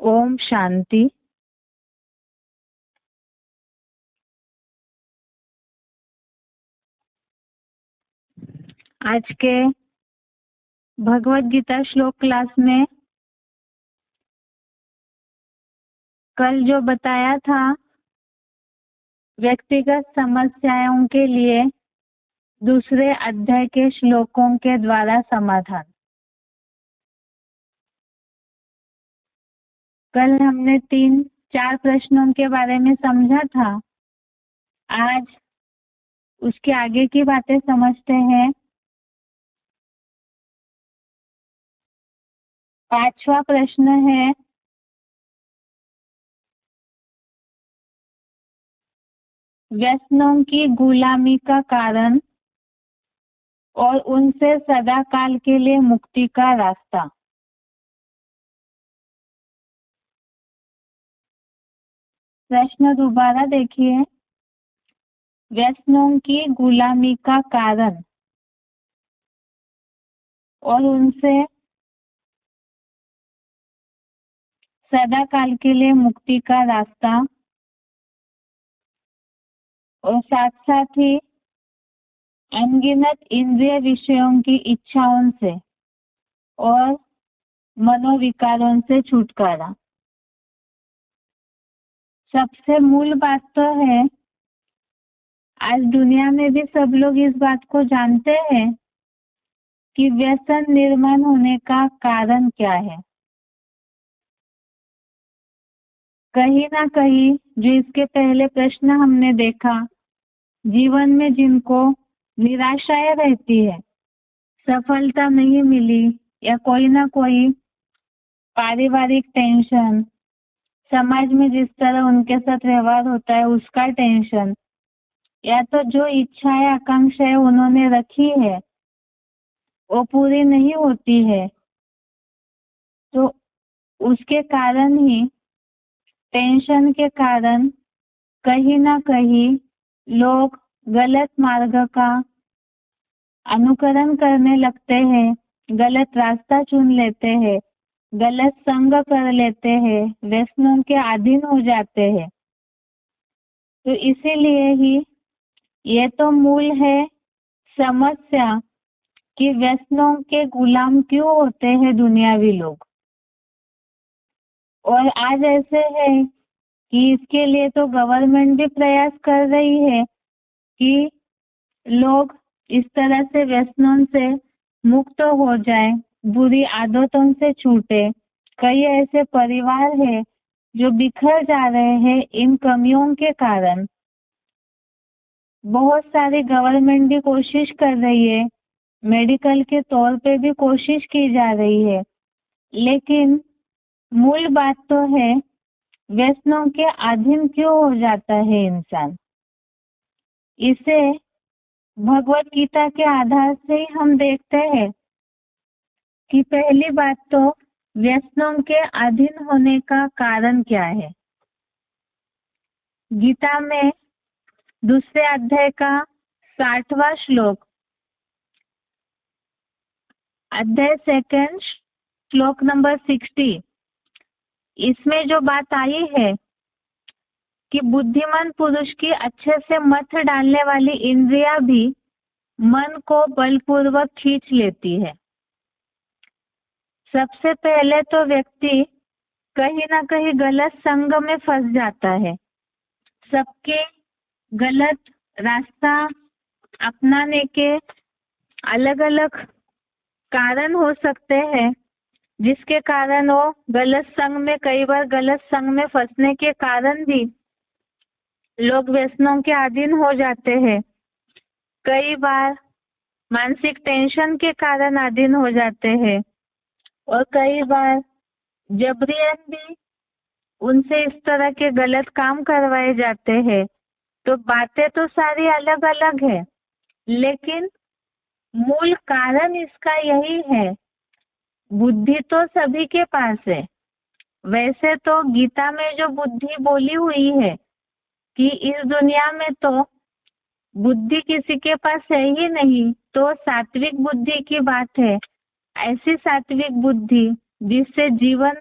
ओम शांति। आज के भगवत गीता श्लोक क्लास में कल जो बताया था व्यक्तिगत समस्याओं के लिए दूसरे अध्याय के श्लोकों के द्वारा समाधान। कल हमने 3-4 प्रश्नों के बारे में समझा था। आज उसके आगे की बातें समझते हैं। 5वां प्रश्न है, व्यसनों की गुलामी का कारण और उनसे सदा काल के लिए मुक्ति का रास्ता। प्रश्न दोबारा देखिए। व्यसनों की गुलामी का कारण और उनसे सदा काल के लिए मुक्ति का रास्ता, और साथ साथ ही अनगिनत इंद्रिय विषयों की इच्छाओं से और मनोविकारों से छुटकारा। सबसे मूल बात तो है, आज दुनिया में भी सब लोग इस बात को जानते हैं कि व्यसन निर्माण होने का कारण क्या है। कहीं ना कहीं जो इसके पहले प्रश्न हमने देखा, जीवन में जिनको निराशाएं रहती है, सफलता नहीं मिली या कोई ना कोई पारिवारिक टेंशन, समाज में जिस तरह उनके साथ व्यवहार होता है उसका टेंशन, या तो जो इच्छाएं आकांक्षाएं उन्होंने रखी है वो पूरी नहीं होती है, तो उसके कारण ही, टेंशन के कारण कहीं ना कहीं लोग गलत मार्ग का अनुकरण करने लगते हैं, गलत रास्ता चुन लेते हैं, गलत संग कर लेते हैं, व्यसनों के अधीन हो जाते हैं। तो इसीलिए ही ये तो मूल है समस्या कि व्यसनों के गुलाम क्यों होते हैं दुनियावी लोग। और आज ऐसे है कि इसके लिए तो गवर्नमेंट भी प्रयास कर रही है कि लोग इस तरह से व्यसनों से मुक्त हो जाए, बुरी आदतों से छूटे। कई ऐसे परिवार हैं जो बिखर जा रहे हैं इन कमियों के कारण। बहुत सारी गवर्नमेंट भी कोशिश कर रही है, मेडिकल के तौर पे भी कोशिश की जा रही है, लेकिन मूल बात तो है व्यसनों के अधीन क्यों हो जाता है इंसान। इसे भगवत गीता के आधार से ही हम देखते हैं कि पहली बात तो व्यसनों के अधीन होने का कारण क्या है। गीता में दूसरे अध्याय का 60वां श्लोक, अध्याय 2 श्लोक नंबर 60, इसमें जो बात आई है कि बुद्धिमान पुरुष की अच्छे से मत डालने वाली इंद्रियां भी मन को बलपूर्वक खींच लेती है। सबसे पहले तो व्यक्ति कहीं ना कहीं गलत संग में फंस जाता है। सबके गलत रास्ता अपनाने के अलग अलग कारण हो सकते हैं, जिसके कारण वो गलत संग में, कई बार गलत संग में फंसने के कारण भी लोग व्यसनों के अधीन हो जाते हैं। कई बार मानसिक टेंशन के कारण अधीन हो जाते हैं, और कई बार जबरियन भी उनसे इस तरह के गलत काम करवाए जाते हैं। तो बातें तो सारी अलग अलग है, लेकिन मूल कारण इसका यही है। बुद्धि तो सभी के पास है। वैसे तो गीता में जो बुद्धि बोली हुई है कि इस दुनिया में तो बुद्धि किसी के पास है ही नहीं, तो सात्विक बुद्धि की बात है। ऐसी सात्विक बुद्धि जिससे जीवन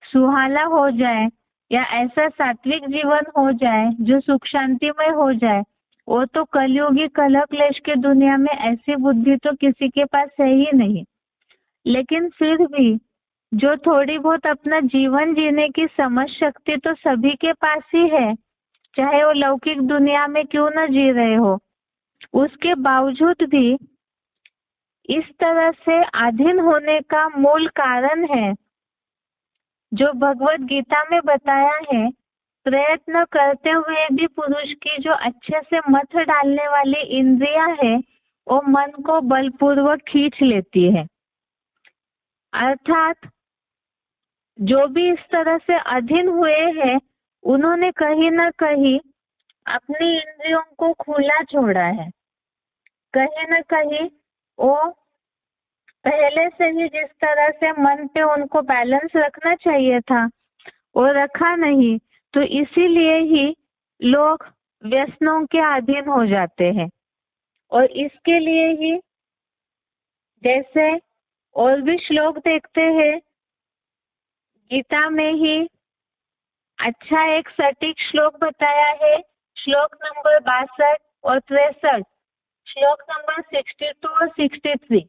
सुहाना हो जाए या ऐसा सात्विक जीवन हो जाए जो सुख शांतिमय हो जाए, वो तो कलयुगी कलह क्लेश के दुनिया में ऐसी बुद्धि तो किसी के पास है ही नहीं। लेकिन फिर भी जो थोड़ी बहुत अपना जीवन जीने की समझ शक्ति तो सभी के पास ही है, चाहे वो लौकिक दुनिया में क्यों न जी रहे हो, उसके बावजूद भी इस तरह से अधीन होने का मूल कारण है जो भगवत गीता में बताया है। प्रयत्न करते हुए भी पुरुष की जो अच्छे से मत डालने वाली इंद्रियां है, वो मन को बलपूर्वक खींच लेती है। अर्थात जो भी इस तरह से अधीन हुए हैं, उन्होंने कहीं ना कहीं अपनी इंद्रियों को खुला छोड़ा है। कहीं ना कहीं वो पहले से ही जिस तरह से मन पे उनको बैलेंस रखना चाहिए था, वो रखा नहीं, तो इसीलिए ही लोग व्यसनों के अधीन हो जाते हैं। और इसके लिए ही जैसे और भी श्लोक देखते हैं, गीता में ही अच्छा एक सटीक श्लोक बताया है, श्लोक नंबर 62 और 63, श्लोक नंबर 62 और 63।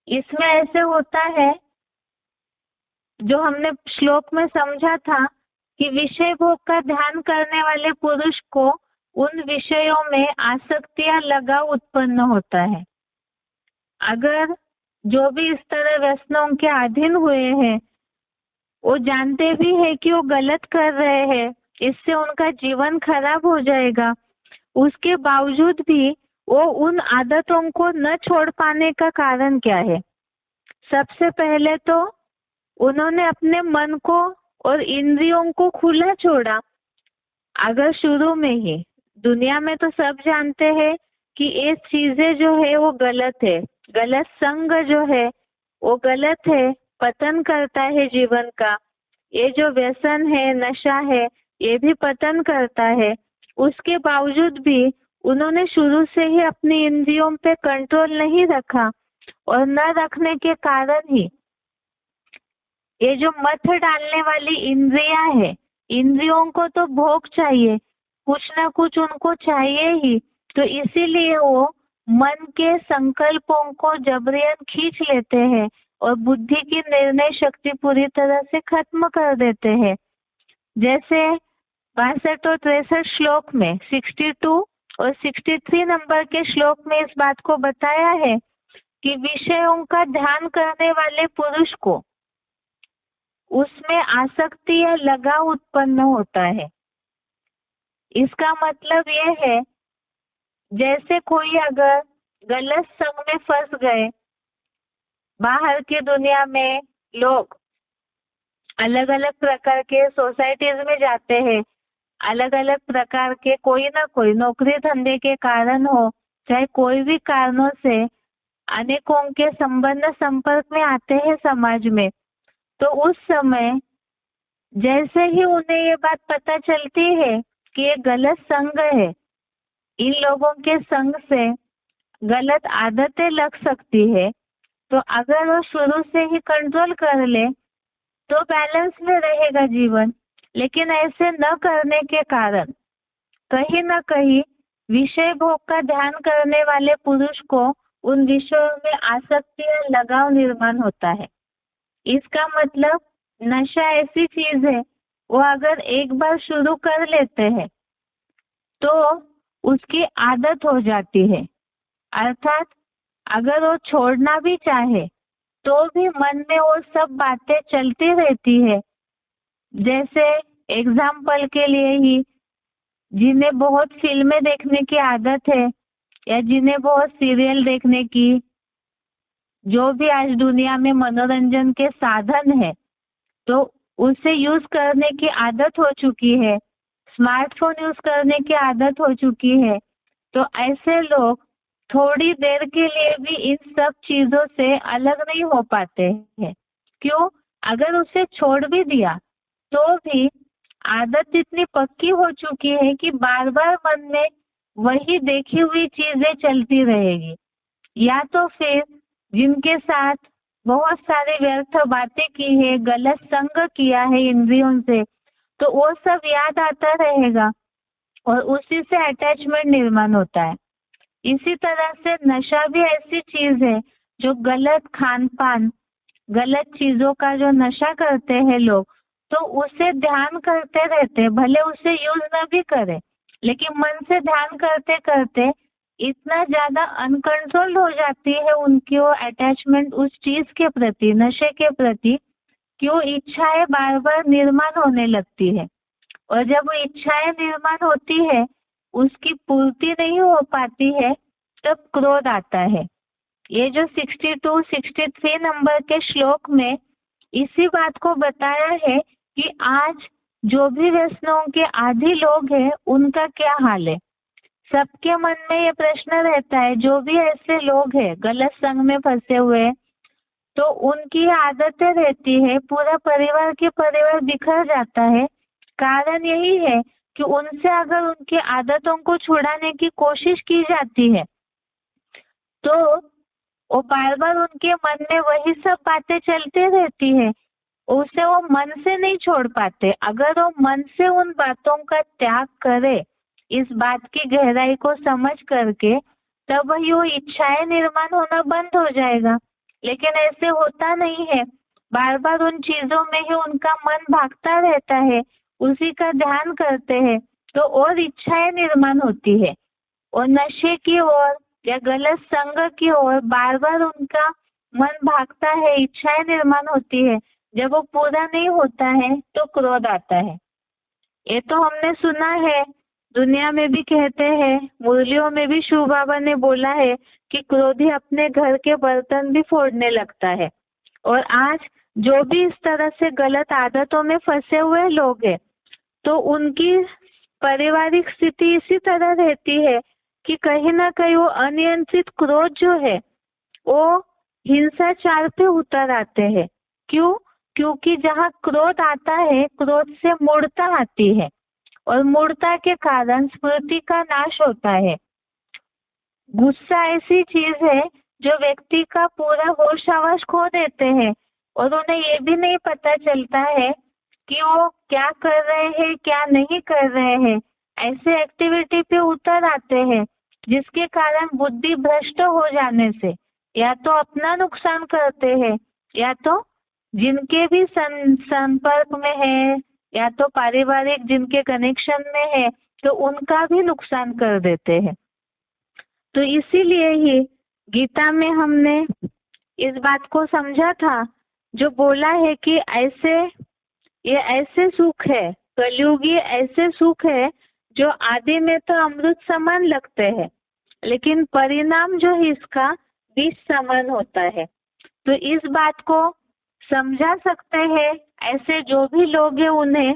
इसमें ऐसे होता है, जो हमने श्लोक में समझा था कि विषय भोग का ध्यान करने वाले पुरुष को उन विषयों में आसक्ति या लगाव उत्पन्न होता है। अगर जो भी इस तरह व्यसनों के अधीन हुए हैं, वो जानते भी है कि वो गलत कर रहे हैं, इससे उनका जीवन खराब हो जाएगा, उसके बावजूद भी वो उन आदतों को न छोड़ पाने का कारण क्या है? सबसे पहले तो उन्होंने अपने मन को और इंद्रियों को खुला छोड़ा। अगर शुरू में ही, दुनिया में तो सब जानते हैं कि ये चीजें जो है वो गलत है, गलत संग जो है वो गलत है, पतन करता है जीवन का। ये जो व्यसन है, नशा है, ये भी पतन करता है। उसके बावजूद भी उन्होंने शुरू से ही अपनी इंद्रियों पे कंट्रोल नहीं रखा, और न रखने के कारण ही ये जो मत डालने वाली इंद्रियां है, इंद्रियों को तो भोग चाहिए, कुछ ना कुछ उनको चाहिए ही, तो इसीलिए वो मन के संकल्पों को जबरियन खींच लेते हैं और बुद्धि की निर्णय शक्ति पूरी तरह से खत्म कर देते हैं। जैसे 62 और 63 श्लोक में 62 और 63 नंबर के श्लोक में इस बात को बताया है कि विषयों का ध्यान करने वाले पुरुष को उसमें आसक्ति या लगाव उत्पन्न होता है। इसका मतलब ये है, जैसे कोई अगर गलत संग में फंस गए, बाहर की दुनिया में लोग अलग अलग प्रकार के सोसाइटीज में जाते हैं, अलग अलग प्रकार के कोई ना कोई नौकरी धंधे के कारण हो, चाहे कोई भी कारणों से अनेकों के संबंध संपर्क में आते हैं समाज में। तो उस समय जैसे ही उन्हें ये बात पता चलती है कि ये गलत संग है, इन लोगों के संग से गलत आदतें लग सकती है, तो अगर वो शुरू से ही कंट्रोल कर ले तो बैलेंस में रहेगा जीवन। लेकिन ऐसे न करने के कारण कहीं ना कहीं विषय भोग का ध्यान करने वाले पुरुष को उन विषयों में आसक्ति या लगाव निर्माण होता है। इसका मतलब नशा ऐसी चीज है, वो अगर एक बार शुरू कर लेते हैं तो उसकी आदत हो जाती है। अर्थात अगर वो छोड़ना भी चाहे तो भी मन में वो सब बातें चलती रहती है। जैसे एग्जाम्पल के लिए ही, जिन्हें बहुत फिल्में देखने की आदत है या जिन्हें बहुत सीरियल देखने की, जो भी आज दुनिया में मनोरंजन के साधन है, तो उसे यूज करने की आदत हो चुकी है, स्मार्टफोन यूज करने की आदत हो चुकी है, तो ऐसे लोग थोड़ी देर के लिए भी इन सब चीजों से अलग नहीं हो पाते हैं। क्यों? अगर उसे छोड़ भी दिया तो भी आदत इतनी पक्की हो चुकी है कि बार बार मन में वही देखी हुई चीजें चलती रहेगी। या तो फिर जिनके साथ बहुत सारी व्यर्थ बातें की है, गलत संग किया है इंद्रियों से, तो वो सब याद आता रहेगा और उसी से अटैचमेंट निर्माण होता है। इसी तरह से नशा भी ऐसी चीज है जो गलत खान पान, गलत चीजों का जो नशा करते हैं लोग, तो उसे ध्यान करते रहते हैं, भले उसे यूज न भी करें, लेकिन मन से ध्यान करते करते इतना ज्यादा अनकंट्रोल्ड हो जाती है उनकी वो अटैचमेंट उस चीज के प्रति, नशे के प्रति, कि वो इच्छाएं बार बार निर्माण होने लगती है। और जब वो इच्छाएं निर्माण होती है, उसकी पूर्ति नहीं हो पाती है, तब क्रोध आता है। ये जो 62, 63 नंबर के श्लोक में इसी बात को बताया है कि आज जो भी व्यसनों के आदी लोग हैं उनका क्या हाल है। सबके मन में ये प्रश्न रहता है, जो भी ऐसे लोग हैं गलत संग में फंसे हुए हैं, तो उनकी आदतें रहती है, पूरा परिवार के परिवार बिखर जाता है। कारण यही है कि उनसे अगर उनकी आदतों को छुड़ाने की कोशिश की जाती है, तो वो बार बार उनके मन में वही सब बातें चलती रहती है, उसे वो मन से नहीं छोड़ पाते। अगर वो मन से उन बातों का त्याग करे, इस बात की गहराई को समझ करके, तब वही वो इच्छाएं निर्माण होना बंद हो जाएगा। लेकिन ऐसे होता नहीं है, बार बार उन चीजों में ही उनका मन भागता रहता है, उसी का ध्यान करते हैं, तो और इच्छाएं निर्माण होती है और नशे की ओर या गलत संग की ओर बार बार उनका मन भागता है, इच्छाएं निर्माण होती है। जब वो पूरा नहीं होता है तो क्रोध आता है। ये तो हमने सुना है, दुनिया में भी कहते हैं, मुरलियों में भी शिव बाबा ने बोला है कि क्रोधी अपने घर के बर्तन भी फोड़ने लगता है। और आज जो भी इस तरह से गलत आदतों में फंसे हुए लोग हैं, तो उनकी पारिवारिक स्थिति इसी तरह रहती है कि कहीं ना कहीं वो अनियंत्रित क्रोध जो है वो हिंसाचार पे उतर आते हैं। क्यों? क्योंकि जहाँ क्रोध आता है, क्रोध से मूढ़ता आती है और मूढ़ता के कारण स्मृति का नाश होता है। गुस्सा ऐसी चीज है जो व्यक्ति का पूरा होश आवाज खो देते हैं और उन्हें ये भी नहीं पता चलता है कि वो क्या कर रहे हैं, क्या नहीं कर रहे हैं। ऐसे एक्टिविटी पे उतर आते हैं जिसके कारण बुद्धि भ्रष्ट हो जाने से या तो अपना नुकसान करते हैं, या तो जिनके भी संपर्क में है, या तो पारिवारिक जिनके कनेक्शन में है, तो उनका भी नुकसान कर देते हैं। तो इसीलिए ही गीता में हमने इस बात को समझा था, जो बोला है कि ये ऐसे सुख है, कलयुगी ऐसे सुख है जो आदि में तो अमृत समान लगते हैं, लेकिन परिणाम जो है इसका विष समान होता है। तो इस बात को समझा सकते हैं ऐसे जो भी लोग हैं उन्हें,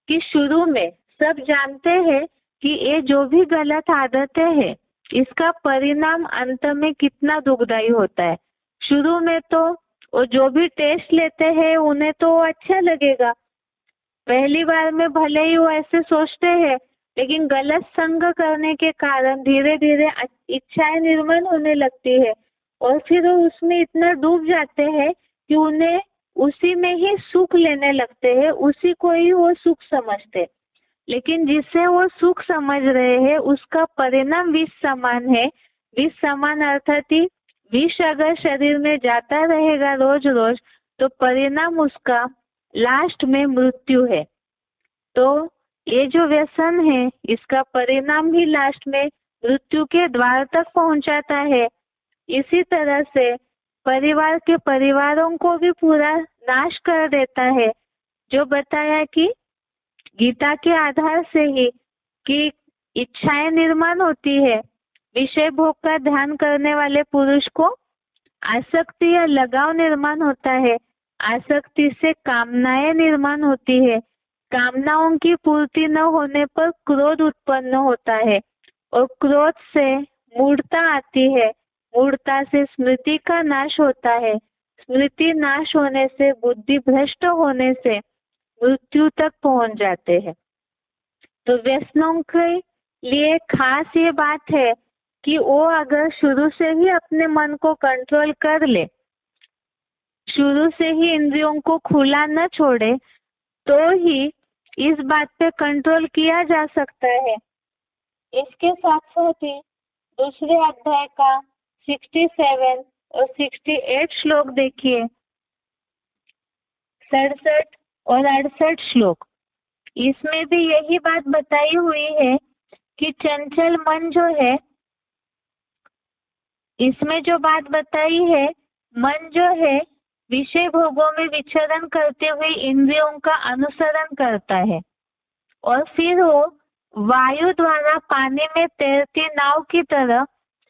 कि शुरू में सब जानते हैं कि ये जो भी गलत आदतें हैं इसका परिणाम अंत में कितना दुखदाई होता है। शुरू में तो वो जो भी टेस्ट लेते हैं उन्हें तो अच्छा लगेगा, पहली बार में भले ही वो ऐसे सोचते हैं, लेकिन गलत संग करने के कारण धीरे धीरे इच्छाएं निर्माण होने लगती है और फिर वो उसमें इतना डूब जाते हैं कि उन्हें उसी में ही सुख लेने लगते हैं, उसी को ही वो सुख समझते। लेकिन जिसे वो सुख समझ रहे हैं उसका परिणाम विष समान है। विष समान अर्थात ही विष अगर शरीर में जाता रहेगा रोज रोज, तो परिणाम उसका लास्ट में मृत्यु है। तो ये जो व्यसन है इसका परिणाम ही लास्ट में मृत्यु के द्वार तक पहुंचाता है। इसी तरह से परिवार के परिवारों को भी पूरा नाश कर देता है। जो बताया कि गीता के आधार से ही कि इच्छाएं निर्माण होती है, विषय भोग का ध्यान करने वाले पुरुष को आसक्ति या लगाव निर्माण होता है, आसक्ति से कामनाएं निर्माण होती है, कामनाओं की पूर्ति न होने पर क्रोध उत्पन्न होता है और क्रोध से मूढ़ता आती है, मूढ़ता से स्मृति का नाश होता है, स्मृति नाश होने से बुद्धि भ्रष्ट होने से मृत्यु तक पहुंच जाते हैं। तो व्यसनों के लिए खास ये बात है कि वो अगर शुरू से ही अपने मन को कंट्रोल कर ले, शुरू से ही इंद्रियों को खुला न छोड़े तो ही इस बात पे कंट्रोल किया जा सकता है। इसके साथ साथ ही दूसरे अध्याय का 67 और 68 श्लोक देखिए, 67 और 68 श्लोक। इसमें भी यही बात बताई हुई है कि चंचल मन जो है, इसमें जो बात बताई है, मन जो है विषय भोगों में विचरण करते हुए इंद्रियों का अनुसरण करता है और फिर वो वायु द्वारा पानी में तैरती नाव की तरह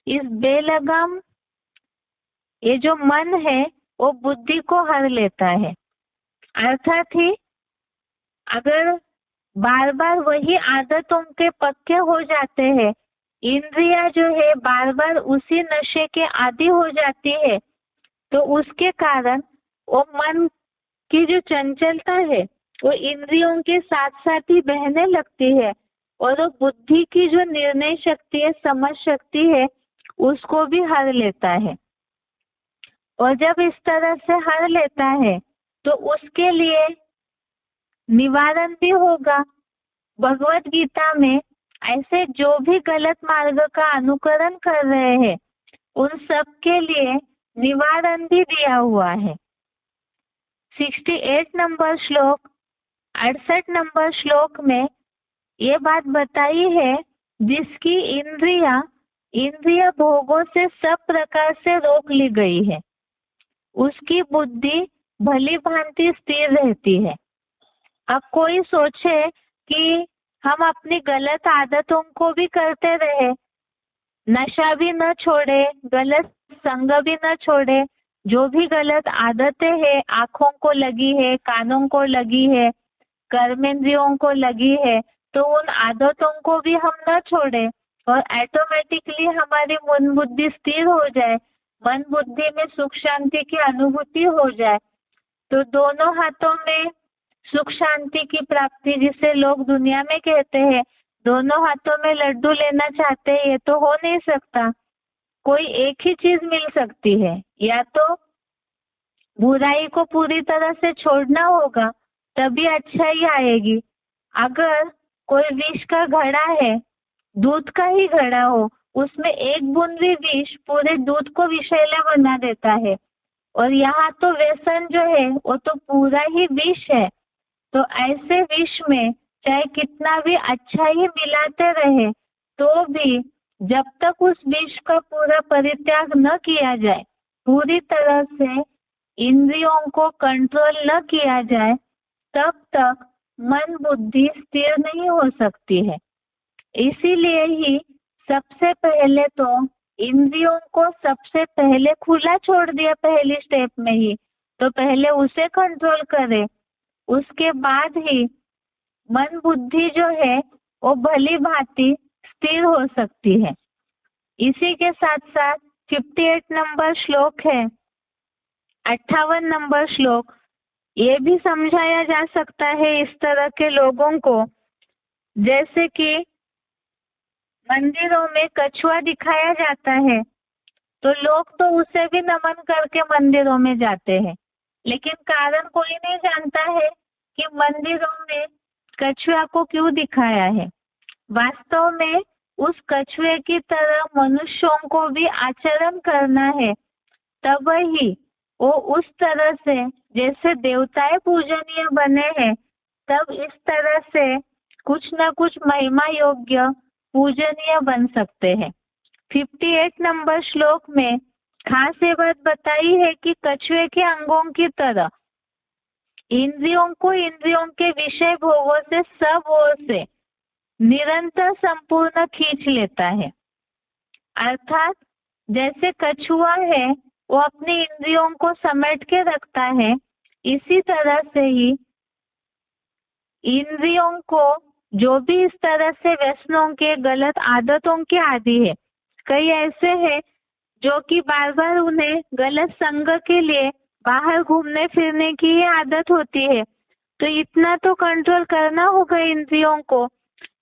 इस बेलगाम ये जो मन है वो बुद्धि को हर लेता है। अर्थात ही अगर बार बार वही आदतों के पक्के हो जाते हैं, इंद्रिया जो है बार बार उसी नशे के आदी हो जाती है, तो उसके कारण वो मन की जो चंचलता है वो इंद्रियों के साथ साथ ही बहने लगती है और वो बुद्धि की जो निर्णय शक्ति है, समझ शक्ति है, उसको भी हर लेता है। और जब इस तरह से हर लेता है तो उसके लिए निवारण भी होगा। भगवत गीता में ऐसे जो भी गलत मार्ग का अनुकरण कर रहे हैं उन सब के लिए निवारण भी दिया हुआ है। 68 नंबर श्लोक, 68 नंबर श्लोक में ये बात बताई है, जिसकी इंद्रिय भोगों से सब प्रकार से रोक ली गई है, उसकी बुद्धि भली भांति स्थिर रहती है। अब कोई सोचे कि हम अपनी गलत आदतों को भी करते रहे, नशा भी न छोड़े, गलत संग भी न छोड़े, जो भी गलत आदतें हैं, आँखों को लगी है, कानों को लगी है, कर्मेंद्रियों को लगी है, तो उन आदतों को भी हम न छोड़े और ऑटोमेटिकली हमारी मन बुद्धि स्थिर हो जाए, मन बुद्धि में सुख शांति की अनुभूति हो जाए, तो दोनों हाथों में सुख शांति की प्राप्ति, जिसे लोग दुनिया में कहते हैं दोनों हाथों में लड्डू लेना चाहते हैं, ये तो हो नहीं सकता। कोई एक ही चीज मिल सकती है, या तो बुराई को पूरी तरह से छोड़ना होगा तभी अच्छाई आएगी। अगर कोई विष का घड़ा है, दूध का ही घड़ा हो, उसमें एक बूंद भी विष पूरे दूध को विषैला बना देता है, और यहाँ तो व्यसन जो है वो तो पूरा ही विष है। तो ऐसे विष में चाहे कितना भी अच्छा ही मिलाते रहे तो भी जब तक उस विष का पूरा परित्याग न किया जाए, पूरी तरह से इंद्रियों को कंट्रोल न किया जाए, तब तक मन बुद्धि स्थिर नहीं हो सकती है। इसीलिए ही सबसे पहले तो इंद्रियों को सबसे पहले खुला छोड़ दिया, पहली स्टेप में ही, तो पहले उसे कंट्रोल करे, उसके बाद ही मन बुद्धि जो है वो भली भांति स्थिर हो सकती है। इसी के साथ साथ 58 नंबर श्लोक है, 58 नंबर श्लोक, ये भी समझाया जा सकता है इस तरह के लोगों को, जैसे कि मंदिरों में कछुआ दिखाया जाता है तो लोग तो उसे भी नमन करके मंदिरों में जाते हैं, लेकिन कारण कोई नहीं जानता है कि मंदिरों में कछुआ को क्यों दिखाया है। वास्तव में उस कछुए की तरह मनुष्यों को भी आचरण करना है, तब ही वो उस तरह से जैसे देवताएं पूजनीय बने हैं, तब इस तरह से कुछ न कुछ महिमा योग्य पूजनीय बन सकते हैं। 58 नंबर श्लोक में खास ये बात बताई है कि कछुए के अंगों की तरह इंद्रियों को इंद्रियों के विषय भोगों से सब ओर से निरंतर संपूर्ण खींच लेता है। अर्थात जैसे कछुआ है वो अपनी इंद्रियों को समेट के रखता है, इसी तरह से ही इंद्रियों को जो भी इस तरह से व्यसनों के, गलत आदतों के आदी है, कई ऐसे हैं जो कि बार बार उन्हें गलत संग के लिए बाहर घूमने फिरने की ही आदत होती है, तो इतना तो कंट्रोल करना होगा इंद्रियों को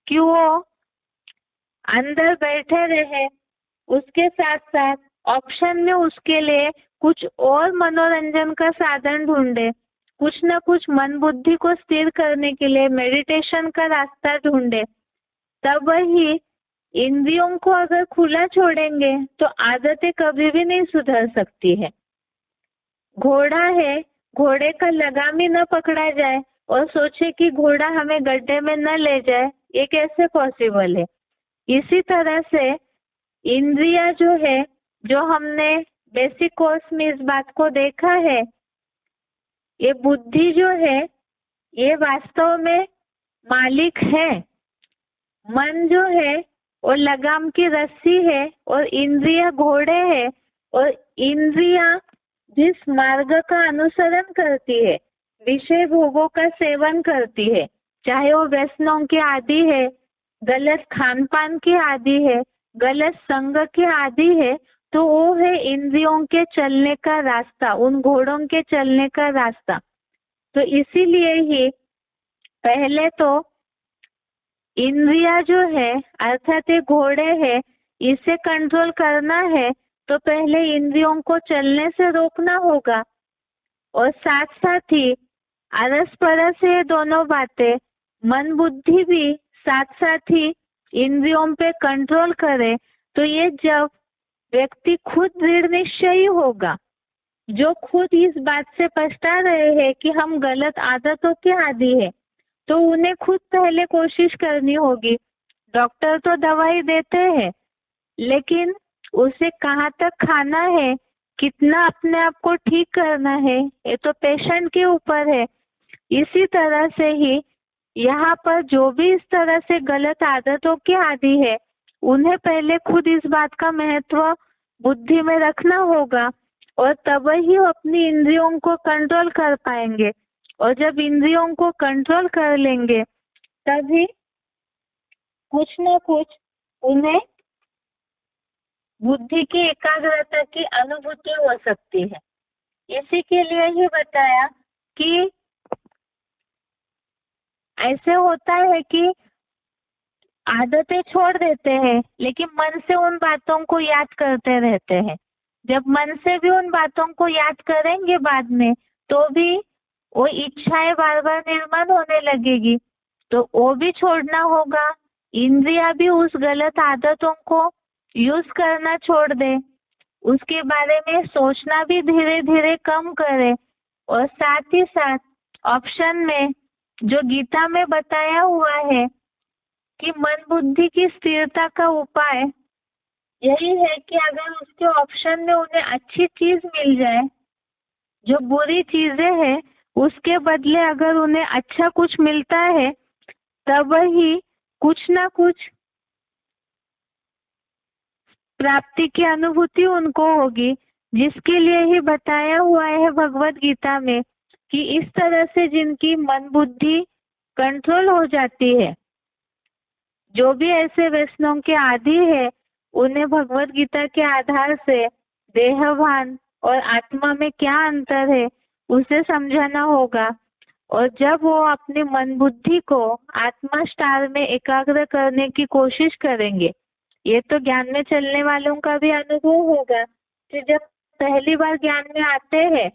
कि वो अंदर बैठे रहे। उसके साथ साथ ऑप्शन में उसके लिए कुछ और मनोरंजन का साधन ढूंढे, कुछ न कुछ मन बुद्धि को स्थिर करने के लिए मेडिटेशन का रास्ता ढूंढे, तब वही इंद्रियों को अगर खुला छोड़ेंगे तो आदतें कभी भी नहीं सुधर सकती है। घोड़ा है, घोड़े का लगाम ही न पकड़ा जाए और सोचे कि घोड़ा हमें गड्ढे में न ले जाए, ये कैसे पॉसिबल है। इसी तरह से इंद्रिया जो है, जो हमने बेसिक कोर्स में इस बात को देखा है, ये बुद्धि जो है ये वास्तव में मालिक है। मन जो है वो लगाम की रस्सी है और इंद्रिया घोड़े है, और इंद्रिया जिस मार्ग का अनुसरण करती है, विषय भोगों का सेवन करती है, चाहे वो व्यसनों के आदि है, गलत खान पान के आदि है, गलत संग के आदि है, तो वो है इंद्रियों के चलने का रास्ता, उन घोड़ों के चलने का रास्ता। तो इसीलिए ही पहले तो इंद्रिया जो है अर्थात ये घोड़े है, इसे कंट्रोल करना है तो पहले इंद्रियों को चलने से रोकना होगा, और साथ साथ ही अरस परस ये दोनों बातें, मन बुद्धि भी साथ साथ ही इंद्रियों पे कंट्रोल करे, तो ये जब व्यक्ति खुद दृढ़ निश्चयी होगा, जो खुद इस बात से पछता रहे हैं कि हम गलत आदतों के आदी है, तो उन्हें खुद पहले कोशिश करनी होगी। डॉक्टर तो दवाई देते हैं, लेकिन उसे कहाँ तक खाना है, कितना अपने आप को ठीक करना है, ये तो पेशेंट के ऊपर है। इसी तरह से ही यहाँ पर जो भी इस तरह से गलत आदतों के आदी है, उन्हें पहले खुद इस बात का महत्व बुद्धि में रखना होगा, और तब ही वो अपनी इंद्रियों को कंट्रोल कर पाएंगे। और जब इंद्रियों को कंट्रोल कर लेंगे तभी कुछ न कुछ उन्हें बुद्धि की एकाग्रता की अनुभूति हो सकती है। इसी के लिए ही बताया कि ऐसे होता है कि आदतें छोड़ देते हैं, लेकिन मन से उन बातों को याद करते रहते हैं। जब मन से भी उन बातों को याद करेंगे बाद में, तो भी वो इच्छाएं बार बार निर्माण होने लगेगी, तो वो भी छोड़ना होगा। इंद्रिया भी उस गलत आदतों को यूज करना छोड़ दे, उसके बारे में सोचना भी धीरे धीरे कम करे, और साथ ही साथ ऑप्शन में जो गीता में बताया हुआ है कि मन बुद्धि की स्थिरता का उपाय यही है कि अगर उसके ऑप्शन में उन्हें अच्छी चीज मिल जाए, जो बुरी चीजें हैं उसके बदले अगर उन्हें अच्छा कुछ मिलता है, तब ही कुछ ना कुछ प्राप्ति की अनुभूति उनको होगी, जिसके लिए ही बताया हुआ है भगवत गीता में कि इस तरह से जिनकी मन बुद्धि कंट्रोल हो जाती है, जो भी ऐसे व्यसनों के आदी है, उन्हें भगवत गीता के आधार से देहभान और आत्मा में क्या अंतर है उसे समझाना होगा। और जब वो अपनी मन बुद्धि को आत्मा स्टार में एकाग्र करने की कोशिश करेंगे, ये तो ज्ञान में चलने वालों का भी अनुभव होगा कि जब पहली बार ज्ञान में आते हैं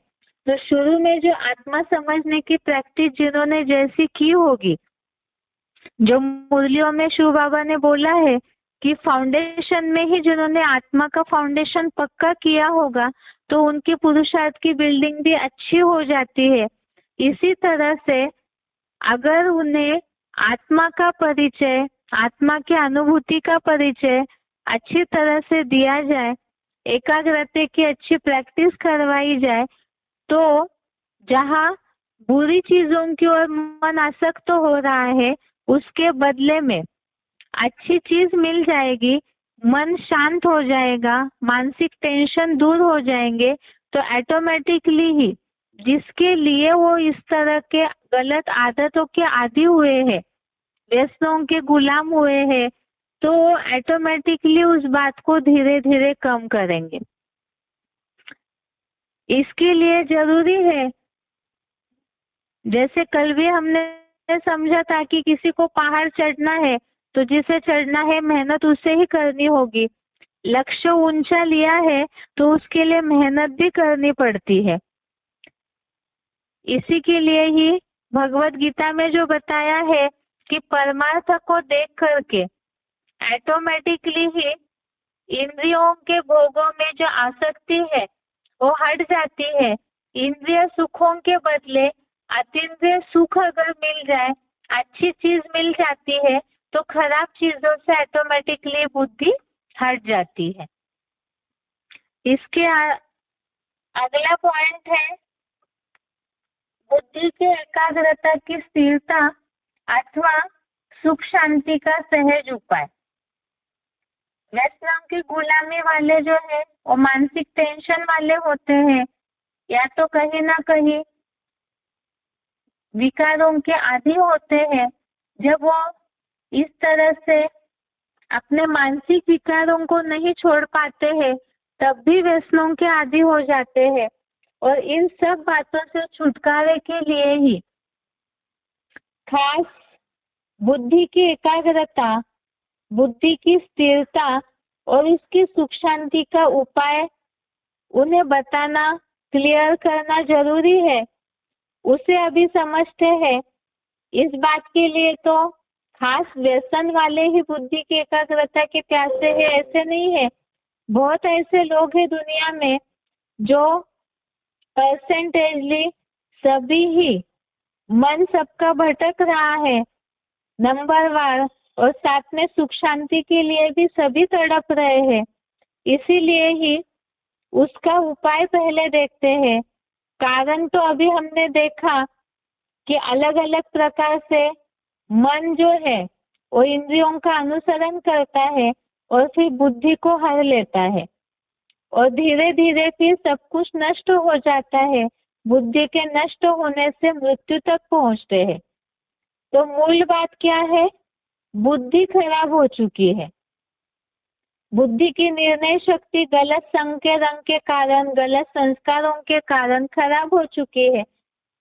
तो शुरू में जो आत्मा समझने की प्रैक्टिस जिन्होंने जैसी की होगी, जो मुरलियों में शिव बाबा ने बोला है कि फाउंडेशन में ही जिन्होंने आत्मा का फाउंडेशन पक्का किया होगा, तो उनकी पुरुषार्थ की बिल्डिंग भी अच्छी हो जाती है। इसी तरह से अगर उन्हें आत्मा का परिचय, आत्मा की अनुभूति का परिचय अच्छी तरह से दिया जाए, एकाग्रता की अच्छी प्रैक्टिस करवाई जाए, तो जहाँ बुरी चीजों की ओर मन आसक्त हो रहा है, उसके बदले में अच्छी चीज मिल जाएगी, मन शांत हो जाएगा, मानसिक टेंशन दूर हो जाएंगे, तो ऑटोमेटिकली ही जिसके लिए वो इस तरह के गलत आदतों के आदी हुए हैं, व्यसनों के गुलाम हुए हैं, तो ऑटोमेटिकली उस बात को धीरे धीरे कम करेंगे। इसके लिए जरूरी है, जैसे कल भी हमने समझा था कि किसी को पहाड़ चढ़ना है तो जिसे चढ़ना है मेहनत उसे ही करनी होगी, लक्ष्य ऊंचा लिया है तो उसके लिए मेहनत भी करनी पड़ती है। इसी के लिए ही भगवत गीता में जो बताया है कि परमार्थ को देख करके ऑटोमेटिकली ही इंद्रियों के भोगों में जो आसक्ति है वो हट जाती है। इंद्रिय सुखों के बदले अतीन्द्रिय सुख अगर मिल जाए, अच्छी चीज मिल जाती है, तो खराब चीजों से ऑटोमेटिकली बुद्धि हट जाती है। इसके अगला पॉइंट है बुद्धि के एकाग्रता की स्थिरता अथवा सुख शांति का सहज उपाय। व्यसनों की गुलामी वाले जो है वो मानसिक टेंशन वाले होते हैं, या तो कहीं ना कहीं विकारों के आदी होते हैं। जब वो इस तरह से अपने मानसिक विकारों को नहीं छोड़ पाते हैं तब भी व्यसनों के आदी हो जाते हैं। और इन सब बातों से छुटकारे के लिए ही खास बुद्धि की एकाग्रता, बुद्धि की स्थिरता और इसकी सुख शांति का उपाय उन्हें बताना, क्लियर करना जरूरी है। उसे अभी समझते हैं। इस बात के लिए तो खास व्यसन वाले ही बुद्धि की एकाग्रता के प्यासे हैं ऐसे नहीं है। बहुत ऐसे लोग हैं दुनिया में जो परसेंटेजली सभी ही मन सबका भटक रहा है नंबरवार, और साथ में सुख शांति के लिए भी सभी तड़प रहे हैं। इसीलिए ही उसका उपाय पहले देखते हैं। कारण तो अभी हमने देखा कि अलग अलग प्रकार से मन जो है वो इंद्रियों का अनुसरण करता है और फिर बुद्धि को हर लेता है, और धीरे धीरे फिर सब कुछ नष्ट हो जाता है। बुद्धि के नष्ट होने से मृत्यु तक पहुंचते हैं। तो मूल बात क्या है? बुद्धि खराब हो चुकी है। बुद्धि की निर्णय शक्ति गलत संग के रंग के कारण, गलत संस्कारों के कारण खराब हो चुकी है।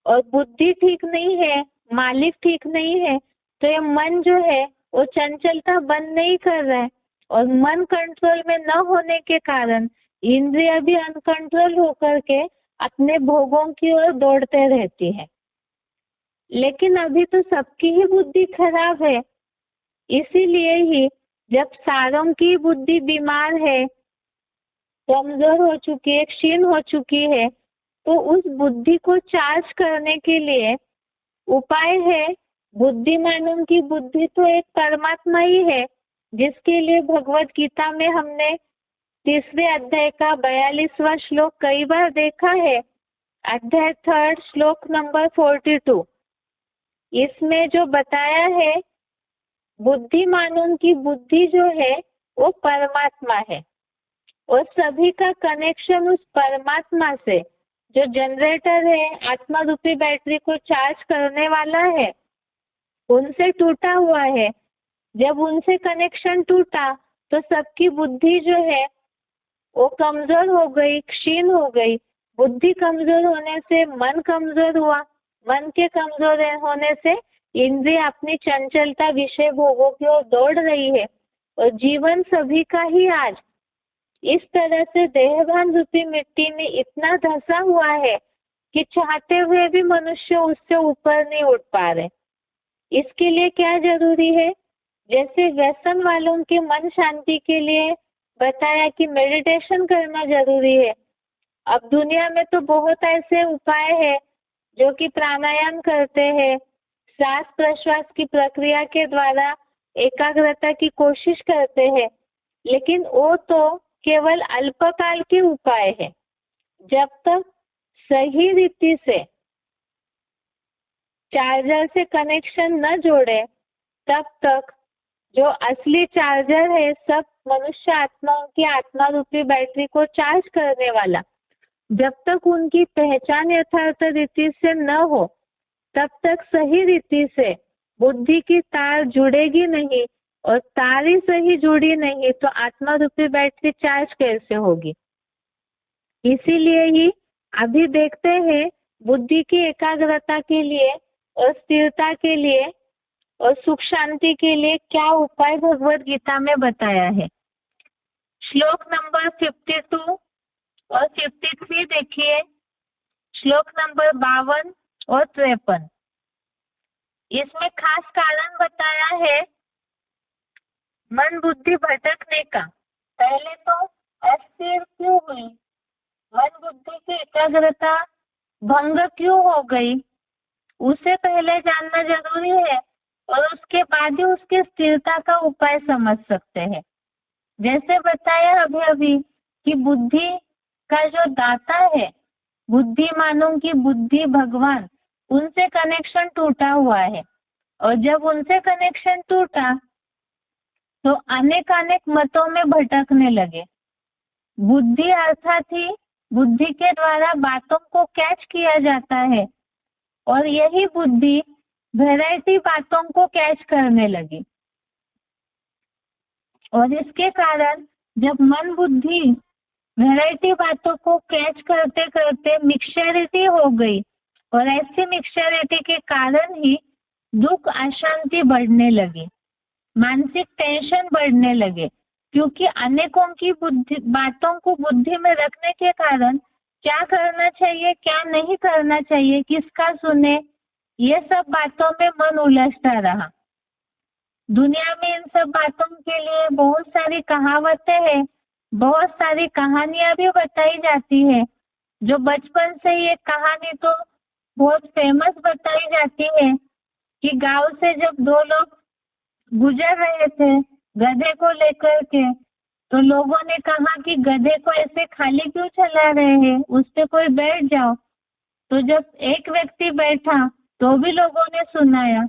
और बुद्धि ठीक नहीं है, मालिक ठीक नहीं है, तो ये मन जो है वो चंचलता बंद नहीं कर रहा है। और मन कंट्रोल में न होने के कारण इंद्रिय भी अनकंट्रोल होकर के अपने भोगों की ओर दौड़ते रहती है। लेकिन अभी तो सबकी ही बुद्धि खराब है। इसीलिए ही जब सारों की बुद्धि बीमार है, कमजोर हो चुकी है, क्षीण हो चुकी है, तो उस बुद्धि को चार्ज करने के लिए उपाय है। बुद्धिमानों की बुद्धि तो एक परमात्मा ही है, जिसके लिए भगवत गीता में हमने 3 अध्याय का 42वां श्लोक कई बार देखा है। अध्याय 3 श्लोक नंबर 42। इसमें जो बताया है बुद्धिमानों की बुद्धि जो है वो परमात्मा है, और सभी का कनेक्शन उस परमात्मा से, जो जनरेटर है, आत्मा रूपी बैटरी को चार्ज करने वाला है, उनसे टूटा हुआ है। जब उनसे कनेक्शन टूटा तो सबकी बुद्धि जो है वो कमजोर हो गई, क्षीण हो गई। बुद्धि कमजोर होने से मन कमजोर हुआ, मन के कमजोर होने से इंद्रिय अपनी चंचलता विषय भोगों की ओर दौड़ रही है। और जीवन सभी का ही आज इस तरह से देहभान रूपी मिट्टी में इतना धंसा हुआ है कि चाहते हुए भी मनुष्य उससे ऊपर नहीं उठ पा रहे। इसके लिए क्या जरूरी है? जैसे व्यसन वालों के मन शांति के लिए बताया कि मेडिटेशन करना जरूरी है। अब दुनिया में तो बहुत ऐसे उपाय है जो कि प्राणायाम करते हैं, सांस प्रश्वास की प्रक्रिया के द्वारा एकाग्रता की कोशिश करते हैं, लेकिन वो तो केवल अल्पकाल के उपाय है। जब तक सही रीति से चार्जर से कनेक्शन न जोड़े तब तक जो असली चार्जर है, सब मनुष्य आत्माओं की आत्मा रूपी बैटरी को चार्ज करने वाला, जब तक उनकी पहचान यथार्थ रीति से न हो तब तक सही रीति से बुद्धि की तार जुड़ेगी नहीं। और तार ही सही जुड़ी नहीं तो आत्मा रूपी बैटरी चार्ज कैसे होगी? इसीलिए ही अभी देखते हैं बुद्धि की एकाग्रता के लिए और स्थिरता के लिए और सुख शांति के लिए क्या उपाय भगवत गीता में बताया है। श्लोक नंबर 52 और 53 देखिए, श्लोक नंबर 52 और 53। इसमें खास कारण बताया है मन बुद्धि भटकने का। पहले तो अस्थिर क्यों हुई, मन बुद्धि की एकाग्रता भंग क्यों हो गई, उसे पहले जानना जरूरी है और उसके बाद ही उसकी स्थिरता का उपाय समझ सकते हैं। जैसे बताया अभी अभी कि बुद्धि का जो दाता है, बुद्धिमानों की बुद्धि भगवान, उनसे कनेक्शन टूटा हुआ है और जब उनसे कनेक्शन टूटा तो अनेक मतों में भटकने लगे। बुद्धि अर्थात ही बुद्धि के द्वारा बातों को कैच किया जाता है और यही बुद्धि वैरायटी बातों को कैच करने लगी और इसके कारण जब मन बुद्धि वैरायटी बातों को कैच करते करते मिक्सचरिटी हो गई और ऐसी मिक्सचरिटी के कारण ही दुख अशांति बढ़ने लगी, मानसिक टेंशन बढ़ने लगे, क्योंकि अनेकों की बुद्धि बातों को बुद्धि में रखने के कारण क्या करना चाहिए क्या नहीं करना चाहिए, किसका सुने, ये सब बातों में मन उलझता रहा। दुनिया में इन सब बातों के लिए बहुत सारी कहावतें हैं, बहुत सारी कहानियां भी बताई जाती है। जो बचपन से ये कहानी तो बहुत फेमस बताई जाती है कि गांव से जब दो लोग गुजर रहे थे गधे को लेकर के, तो लोगों ने कहा कि गधे को ऐसे खाली क्यों चला रहे हैं, उस पे कोई बैठ जाओ। तो जब एक व्यक्ति बैठा तो भी लोगों ने सुनाया,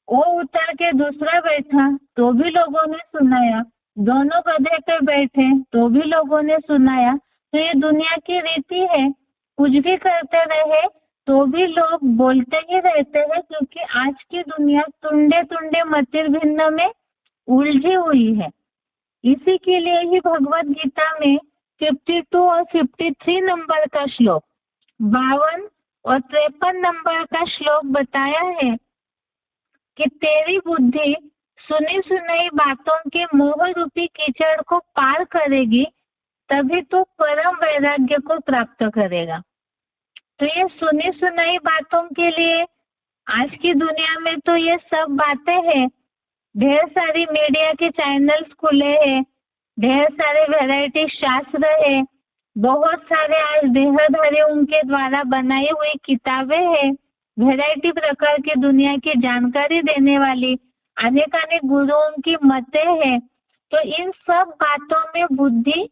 वो उतर के दूसरा बैठा तो भी लोगों ने सुनाया, दोनों गधे पे बैठे तो भी लोगों ने सुनाया। तो ये दुनिया की रीति है, कुछ भी करते रहे तो भी लोग बोलते ही रहते हैं, क्योंकि आज की दुनिया तुंडे तुंडे मतिर भिन्न में उलझी हुई है। इसी के लिए ही भगवत गीता में 52 और 53 नंबर का श्लोक, 52 और 53 नंबर का श्लोक बताया है कि तेरी बुद्धि सुनी सुनाई बातों के मोह रूपी कीचड़ को पार करेगी, तभी तो परम वैराग्य को प्राप्त करेगा। तो ये सुनी सुनाई बातों के लिए आज की दुनिया में तो ये सब बातें हैं, ढेर सारी मीडिया के चैनल्स खुले हैं, ढेर सारे वैरायटी शास्त्र है, बहुत सारे आज देहधारियों के द्वारा बनाई हुई किताबें हैं, वैरायटी प्रकार की दुनिया की जानकारी देने वाली अनेक गुरुओं की मतें हैं। तो इन सब बातों में बुद्धि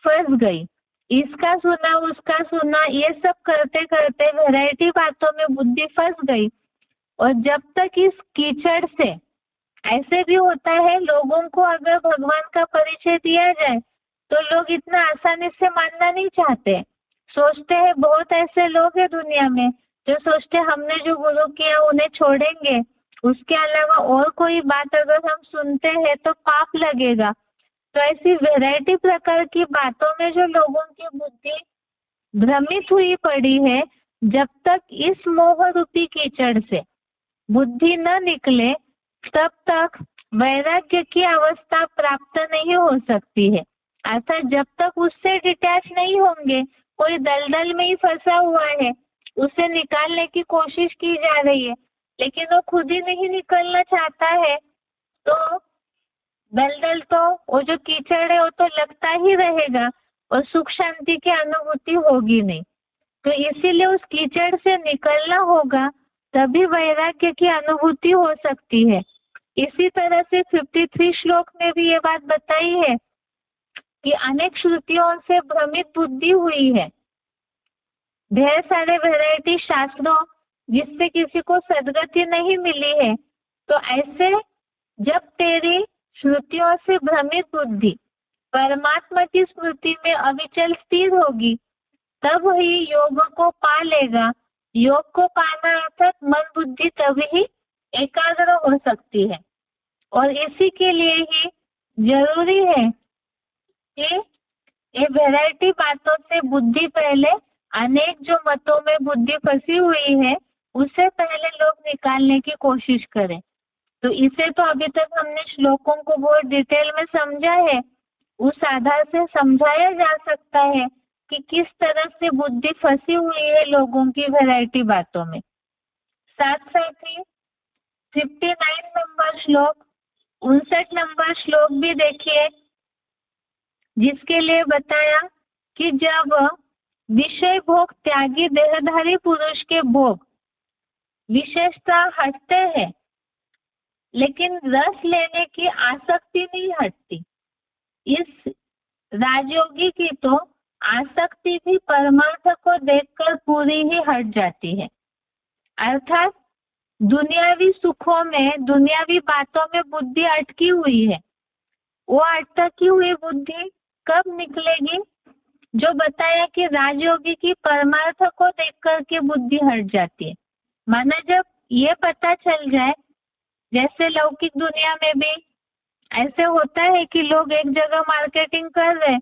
फंस गई, इसका सुना उसका सुना, ये सब करते करते वैरायटी बातों में बुद्धि फंस गई। और जब तक इस कीचड़ से, ऐसे भी होता है लोगों को अगर भगवान का परिचय दिया जाए तो लोग इतना आसानी से मानना नहीं चाहते, सोचते हैं, बहुत ऐसे लोग हैं दुनिया में जो सोचते हमने जो गुरु किया उन्हें छोड़ेंगे, उसके अलावा और कोई बात अगर हम सुनते हैं तो पाप लगेगा। तो ऐसी वैरायटी प्रकार की बातों में जो लोगों की बुद्धि भ्रमित हुई पड़ी है, जब तक इस मोह रूपी कीचड़ से बुद्धि न निकले तब तक वैराग्य की अवस्था प्राप्त नहीं हो सकती है। अर्थात जब तक उससे डिटैच नहीं होंगे, कोई दलदल में ही फंसा हुआ है, उसे निकालने की कोशिश की जा रही है लेकिन वो खुद ही नहीं निकलना चाहता है, तो दलदल तो वो जो कीचड़ है वो तो लगता ही रहेगा और सुख शांति की अनुभूति होगी नहीं। तो इसीलिए उस कीचड़ से निकलना होगा, तभी वैराग्य की अनुभूति हो सकती है। इसी तरह से 53 श्लोक में भी ये बात बताई है कि अनेक श्रुतियों से भ्रमित बुद्धि हुई है, ढेर सारे वैरायटी शास्त्रों जिससे किसी को सदगति नहीं मिली है। तो ऐसे जब तेरी श्रुतियों से भ्रमित बुद्धि परमात्मा की स्मृति में अविचल स्थिर होगी, तब ही योग को पा लेगा। योग को पाना अर्थात मन बुद्धि तभी ही एकाग्र हो सकती है। और इसी के लिए ही जरूरी है कि ये वैरायटी बातों से बुद्धि पहले, अनेक जो मतों में बुद्धि फंसी हुई है उसे पहले लोग निकालने की कोशिश करें। तो इसे तो अभी तक हमने श्लोकों को बहुत डिटेल में समझा है। उस आधार से समझाया जा सकता है कि किस तरह से बुद्धि फंसी हुई है लोगों की वैरायटी बातों में। साथ साथ ही 59 नंबर श्लोक, 59 नंबर श्लोक भी देखिए, जिसके लिए बताया कि जब विषय भोग त्यागी देहधारी पुरुष के भोग विशेषता हटते हैं, लेकिन रस लेने की आसक्ति नहीं हटती। इस राजयोगी की तो आसक्ति भी परमार्थ को देखकर पूरी ही हट जाती है। अर्थात दुनियावी सुखों में, दुनियावी बातों में बुद्धि अटकी हुई है। वो अटकी हुई बुद्धि कब निकलेगी? जो बताया कि राजयोगी की परमार्थ को देख कर के बुद्धि हट जाती है। माना जब ये पता चल जाए, जैसे लौकिक दुनिया में भी ऐसे होता है कि लोग एक जगह मार्केटिंग कर रहे हैं,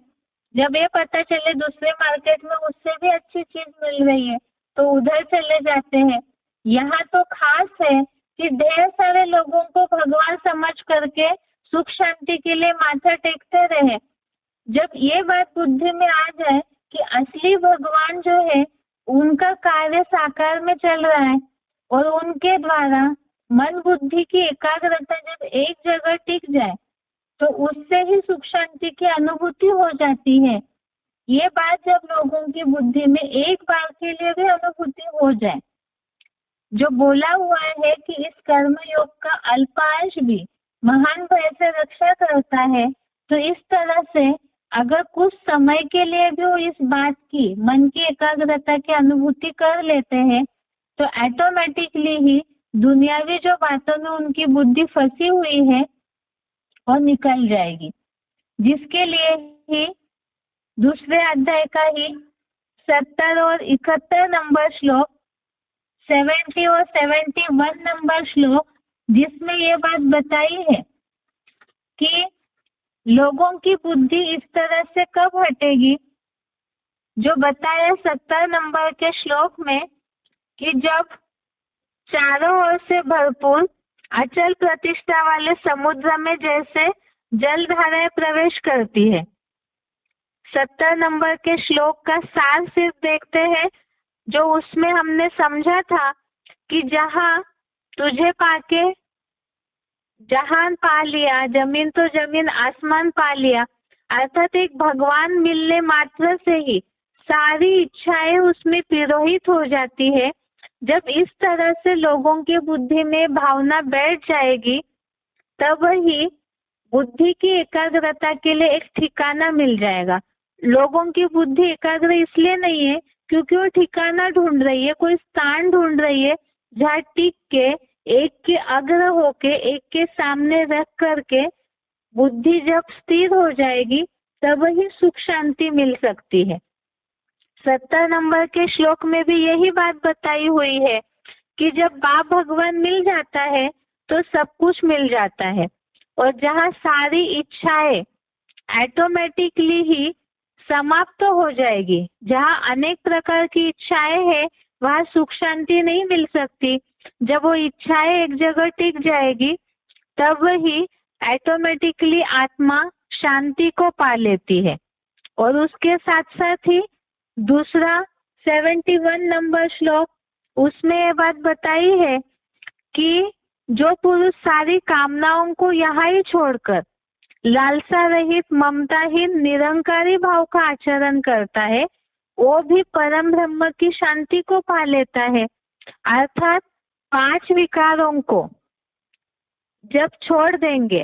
जब ये पता चले दूसरे मार्केट में उससे भी अच्छी चीज मिल रही है तो उधर चले जाते हैं। यहाँ तो खास है कि ढेर सारे लोगों को भगवान समझ करके सुख शांति के लिए माथा टेकते रहे। जब ये बात बुद्धि में आ जाए कि असली भगवान जो है उनका कार्य साकार में चल रहा है और उनके द्वारा मन बुद्धि की एकाग्रता जब एक जगह टिक जाए तो उससे ही सुख शांति की अनुभूति हो जाती है। ये बात जब लोगों की बुद्धि में एक बार के लिए भी अनुभूति हो जाए, जो बोला हुआ है कि इस कर्म योग का अल्पांश भी महान भय से रक्षा करता है, तो इस तरह से अगर कुछ समय के लिए भी वो इस बात की, मन की एकाग्रता की अनुभूति कर लेते हैं तो ऑटोमेटिकली ही दुनियावी जो बातों में उनकी बुद्धि फंसी हुई है वो निकल जाएगी। जिसके लिए ही दूसरे अध्याय का ही 70 और 71 नंबर श्लोक, 70 और 71 नंबर श्लोक, जिसमें ये बात बताई है कि लोगों की बुद्धि इस तरह से कब हटेगी, जो बताया 70 नंबर के श्लोक में कि जब चारों ओर से भरपूर अचल प्रतिष्ठा वाले समुद्र में जैसे जलधाराएं प्रवेश करती है। 70 नंबर के श्लोक का सार सिर्फ देखते हैं, जो उसमें हमने समझा था कि जहाँ तुझे पाके जहान पा लिया, जमीन तो जमीन आसमान पा लिया, अर्थात एक भगवान मिलने मात्र से ही सारी इच्छाएं उसमें पिरोहित हो जाती है। जब इस तरह से लोगों की बुद्धि में भावना बैठ जाएगी तब ही बुद्धि की एकाग्रता के लिए एक ठिकाना मिल जाएगा। लोगों की बुद्धि एकाग्र इसलिए नहीं है क्योंकि वो ठिकाना ढूंढ रही है, कोई स्थान ढूंढ रही है जहाँ टिक के एक के अग्र होके, एक के सामने रख करके बुद्धि जब स्थिर हो जाएगी तब ही सुख शांति मिल सकती है। 70 नंबर के श्लोक में भी यही बात बताई हुई है कि जब बाप भगवान मिल जाता है तो सब कुछ मिल जाता है, और जहाँ सारी इच्छाएं ऑटोमेटिकली ही समाप्त हो जाएगी, जहाँ अनेक प्रकार की इच्छाएं हैं वहाँ सुख शांति नहीं मिल सकती। जब वो इच्छाएं एक जगह टिक जाएगी तब ही ऑटोमेटिकली आत्मा शांति को पा लेती है। और उसके साथ साथ ही दूसरा 71 नंबर श्लोक, उसमें ये बात बताई है कि जो पुरुष सारी कामनाओं को यहाँ ही छोड़कर लालसा रहित, ममताहीन, निरंकारी भाव का आचरण करता है वो भी परम ब्रह्म की शांति को पा लेता है। अर्थात 5 विकारों को जब छोड़ देंगे,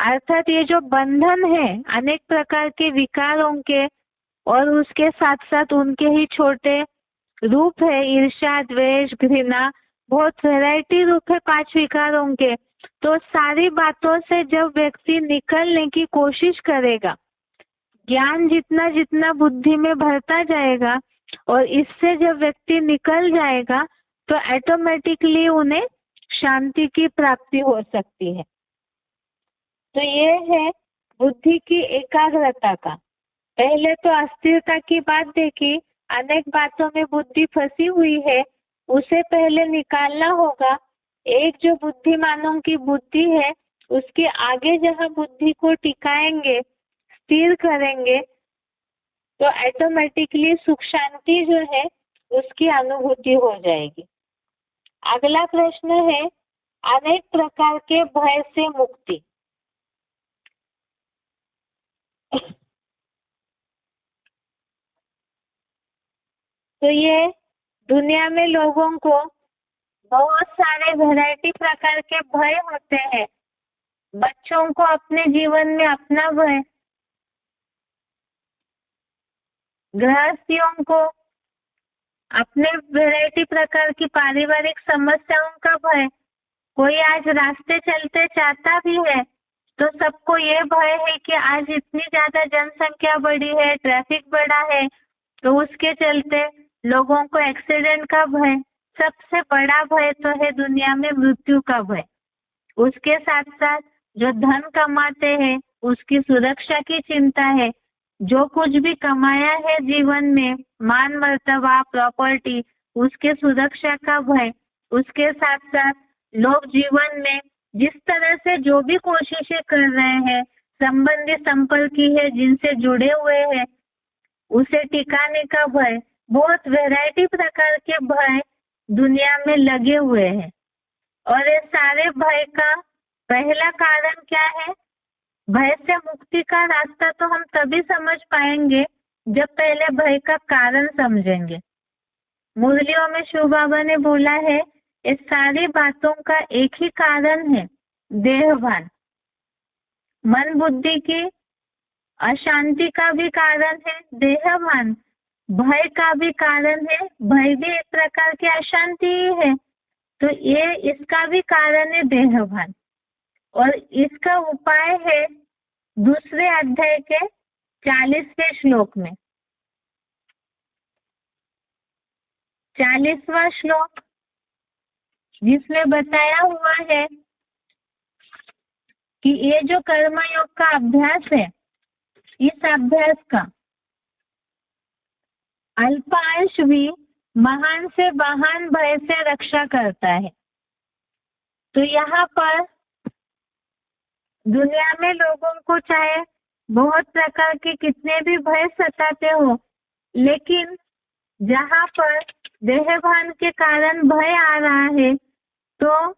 अर्थात ये जो बंधन है अनेक प्रकार के विकारों के और उसके साथ साथ उनके ही छोटे रूप है, ईर्ष्या, द्वेष, घृणा, बहुत वैरायटी रूप है 5 विकारों के। तो सारी बातों से जब व्यक्ति निकलने की कोशिश करेगा, ज्ञान जितना जितना बुद्धि में भरता जाएगा और इससे जब व्यक्ति निकल जाएगा तो ऑटोमेटिकली उन्हें शांति की प्राप्ति हो सकती है। तो ये है बुद्धि की एकाग्रता का। पहले तो अस्थिरता की बात देखी, अनेक बातों में बुद्धि फंसी हुई है, उसे पहले निकालना होगा। एक जो बुद्धिमानों की बुद्धि है उसके आगे जहाँ बुद्धि को टिकाएंगे, स्थिर करेंगे तो ऑटोमेटिकली सुख शांति जो है उसकी अनुभूति हो जाएगी। अगला प्रश्न है अनेक प्रकार के भय से मुक्ति। तो ये दुनिया में लोगों को बहुत सारे वैरायटी प्रकार के भय होते हैं। बच्चों को अपने जीवन में अपना भय, गृहस्थियों को अपने वैरायटी प्रकार की पारिवारिक समस्याओं का भय। कोई आज रास्ते चलते जाता भी है तो सबको ये भय है कि आज इतनी ज्यादा जनसंख्या बढ़ी है, ट्रैफिक बढ़ा है, तो उसके चलते लोगों को एक्सीडेंट का भय। सबसे बड़ा भय तो है दुनिया में मृत्यु का भय। उसके साथ साथ जो धन कमाते हैं उसकी सुरक्षा की चिंता है। जो कुछ भी कमाया है जीवन में, मान मर्तबा, प्रॉपर्टी, उसके सुरक्षा का भय। उसके साथ साथ लोग जीवन में जिस तरह से जो भी कोशिशें कर रहे हैं, संबंधी संपर्की है जिनसे जुड़े हुए हैं, उसे टिकाने का भय। बहुत वैरायटी प्रकार के भय दुनिया में लगे हुए हैं। और ये सारे भय का पहला कारण क्या है? भय से मुक्ति का रास्ता तो हम तभी समझ पाएंगे जब पहले भय का कारण समझेंगे। मुरलियों में शिव बाबा ने बोला है इस सारी बातों का एक ही कारण है, देहभान। मन बुद्धि की अशांति का भी कारण है देहभान, भय का भी कारण है। भय भी एक प्रकार की अशांति ही है, तो ये इसका भी कारण है देहभान। और इसका उपाय है दूसरे अध्याय के 40वें श्लोक में। 40वां श्लोक जिसमें बताया हुआ है कि ये जो कर्मयोग का अभ्यास है, इस अभ्यास का अल्पांश भी महान से महान भय से रक्षा करता है। तो यहाँ पर दुनिया में लोगों को चाहे बहुत प्रकार के कितने भी भय सताते हो, लेकिन जहाँ पर देहभान के कारण भय आ रहा है, तो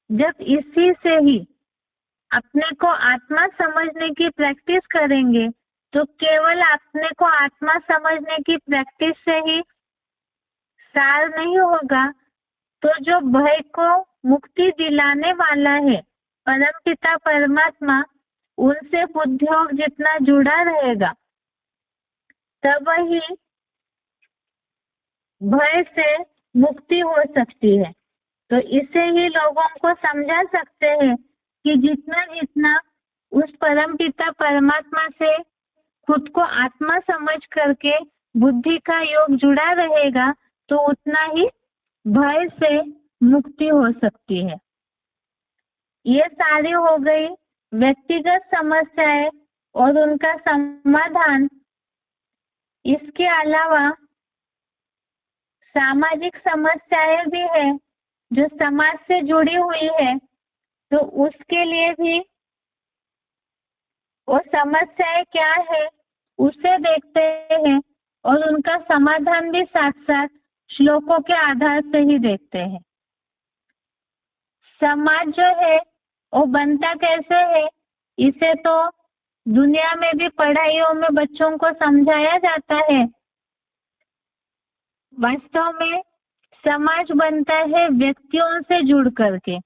जब इसी से ही अपने को आत्मा समझने की प्रैक्टिस करेंगे, तो केवल अपने को आत्मा समझने की प्रैक्टिस से ही सार नहीं होगा, तो जो भय को मुक्ति दिलाने वाला है परमपिता परमात्मा, उनसे बुद्धियोग जितना जुड़ा रहेगा, तब ही भय से मुक्ति हो सकती है। तो इसे ही लोगों को समझा सकते हैं कि जितना जितना उस परमपिता परमात्मा से खुद को आत्मा समझ करके बुद्धि का योग जुड़ा रहेगा, तो उतना ही भय से मुक्ति हो सकती है। ये सारी हो गई व्यक्तिगत समस्याएं और उनका समाधान। इसके अलावा सामाजिक समस्याएं भी है जो समाज से जुड़ी हुई है, तो उसके लिए भी वो समस्याएं क्या है उसे देखते हैं और उनका समाधान भी साथ साथ श्लोकों के आधार से ही देखते हैं। समाज जो है वो बनता कैसे है, इसे तो दुनिया में भी पढ़ाइयों में बच्चों को समझाया जाता है। वास्तव में समाज बनता है व्यक्तियों से जुड़ करके।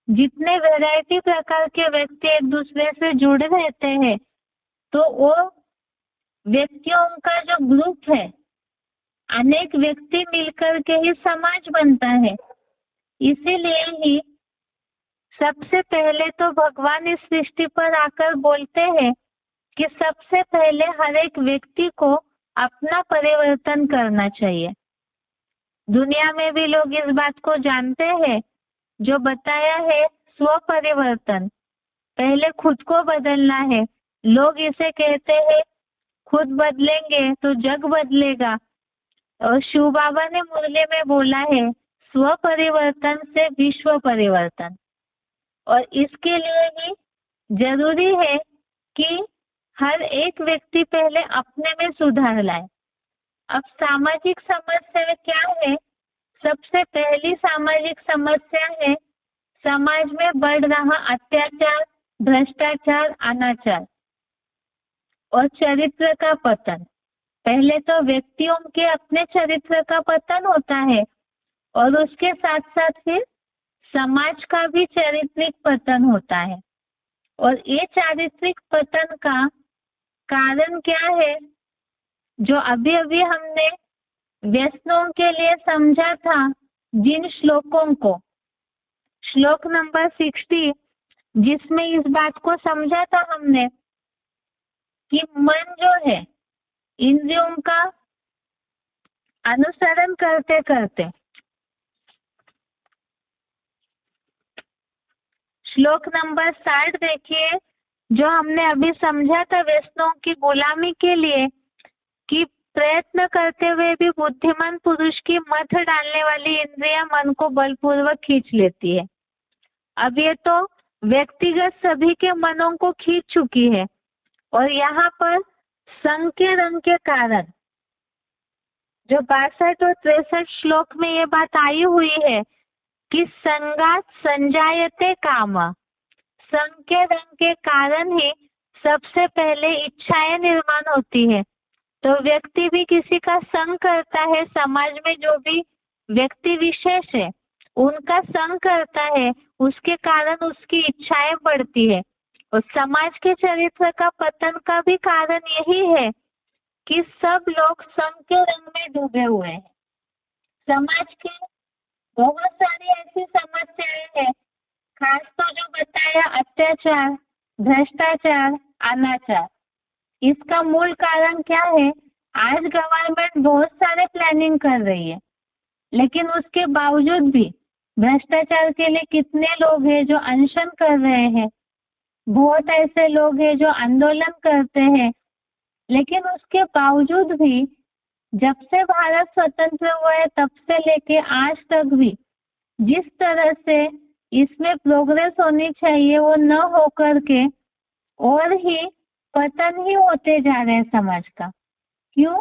जितने वैरायटी प्रकार के व्यक्ति एक दूसरे से जुड़े रहते हैं, तो वो व्यक्तियों का जो ग्रुप है, अनेक व्यक्ति मिलकर के ही समाज बनता है। इसीलिए ही सबसे पहले तो भगवान इस सृष्टि पर आकर बोलते हैं कि सबसे पहले हर एक व्यक्ति को अपना परिवर्तन करना चाहिए। दुनिया में भी लोग इस बात को जानते हैं, जो बताया है स्व परिवर्तन। पहले खुद को बदलना है। लोग इसे कहते हैं खुद बदलेंगे तो जग बदलेगा, और शिव बाबा ने मुरली में बोला है स्व परिवर्तन से विश्व परिवर्तन। और इसके लिए ही जरूरी है कि हर एक व्यक्ति पहले अपने में सुधार लाए। अब सामाजिक समस्या क्या है? सबसे पहली सामाजिक समस्या है समाज में बढ़ रहा अत्याचार, भ्रष्टाचार, अनाचार और चरित्र का पतन। पहले तो व्यक्तियों के अपने चरित्र का पतन होता है और उसके साथ साथ फिर समाज का भी चारित्रिक पतन होता है। और ये चारित्रिक पतन का कारण क्या है? जो अभी अभी हमने व्यसनों के लिए समझा था, जिन श्लोकों को, श्लोक नंबर 60, जिसमें इस बात को समझा था हमने कि मन जो है इंद्रियों का अनुसरण करते करते, श्लोक नंबर 60 देखिए, जो हमने अभी समझा था व्यसनों की गुलामी के लिए कि प्रयत्न करते हुए भी बुद्धिमान पुरुष की मत डालने वाली इंद्रियां मन को बलपूर्वक खींच लेती है। अब ये तो व्यक्तिगत सभी के मनों को खींच चुकी है और यहाँ पर संग के रंग के कारण जो 62 और 63 श्लोक में ये बात आई हुई है कि संगात संजायते काम, संग के रंग के कारण ही सबसे पहले इच्छाएं निर्माण होती है। तो व्यक्ति भी किसी का संग करता है, समाज में जो भी व्यक्ति विशेष है उनका संग करता है, उसके कारण उसकी इच्छाएं बढ़ती है। और समाज के चरित्र का पतन का भी कारण यही है कि सब लोग संग के रंग में डूबे हुए हैं। समाज की बहुत सारी ऐसी समस्याएं हैं, खास तो जो बताया अत्याचार, भ्रष्टाचार, अनाचार। इसका मूल कारण क्या है? आज गवर्नमेंट बहुत सारे प्लानिंग कर रही है, लेकिन उसके बावजूद भी भ्रष्टाचार के लिए कितने लोग हैं जो अनशन कर रहे हैं, बहुत ऐसे लोग हैं जो आंदोलन करते हैं, लेकिन उसके बावजूद भी जब से भारत स्वतंत्र हुआ है तब से लेके आज तक भी जिस तरह से इसमें प्रोग्रेस होनी चाहिए वो न होकर के और ही पतन ही होते जा रहे हैं समाज का। क्यों?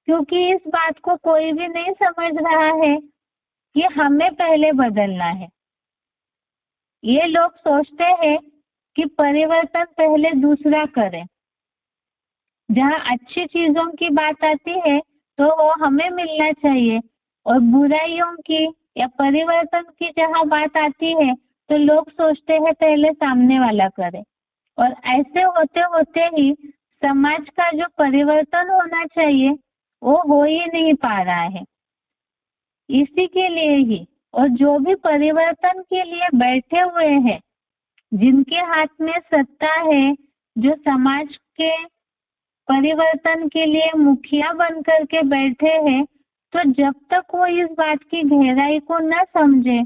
क्योंकि इस बात को कोई भी नहीं समझ रहा है कि हमें पहले बदलना है। ये लोग सोचते हैं कि परिवर्तन पहले दूसरा करे। जहाँ अच्छी चीजों की बात आती है तो वो हमें मिलना चाहिए, और बुराइयों की या परिवर्तन की जहाँ बात आती है तो लोग सोचते हैं पहले सामने वाला करे। और ऐसे होते होते ही समाज का जो परिवर्तन होना चाहिए वो हो ही नहीं पा रहा है। इसी के लिए ही, और जो भी परिवर्तन के लिए बैठे हुए हैं, जिनके हाथ में सत्ता है, जो समाज के परिवर्तन के लिए मुखिया बन करके बैठे हैं, तो जब तक वो इस बात की गहराई को न समझे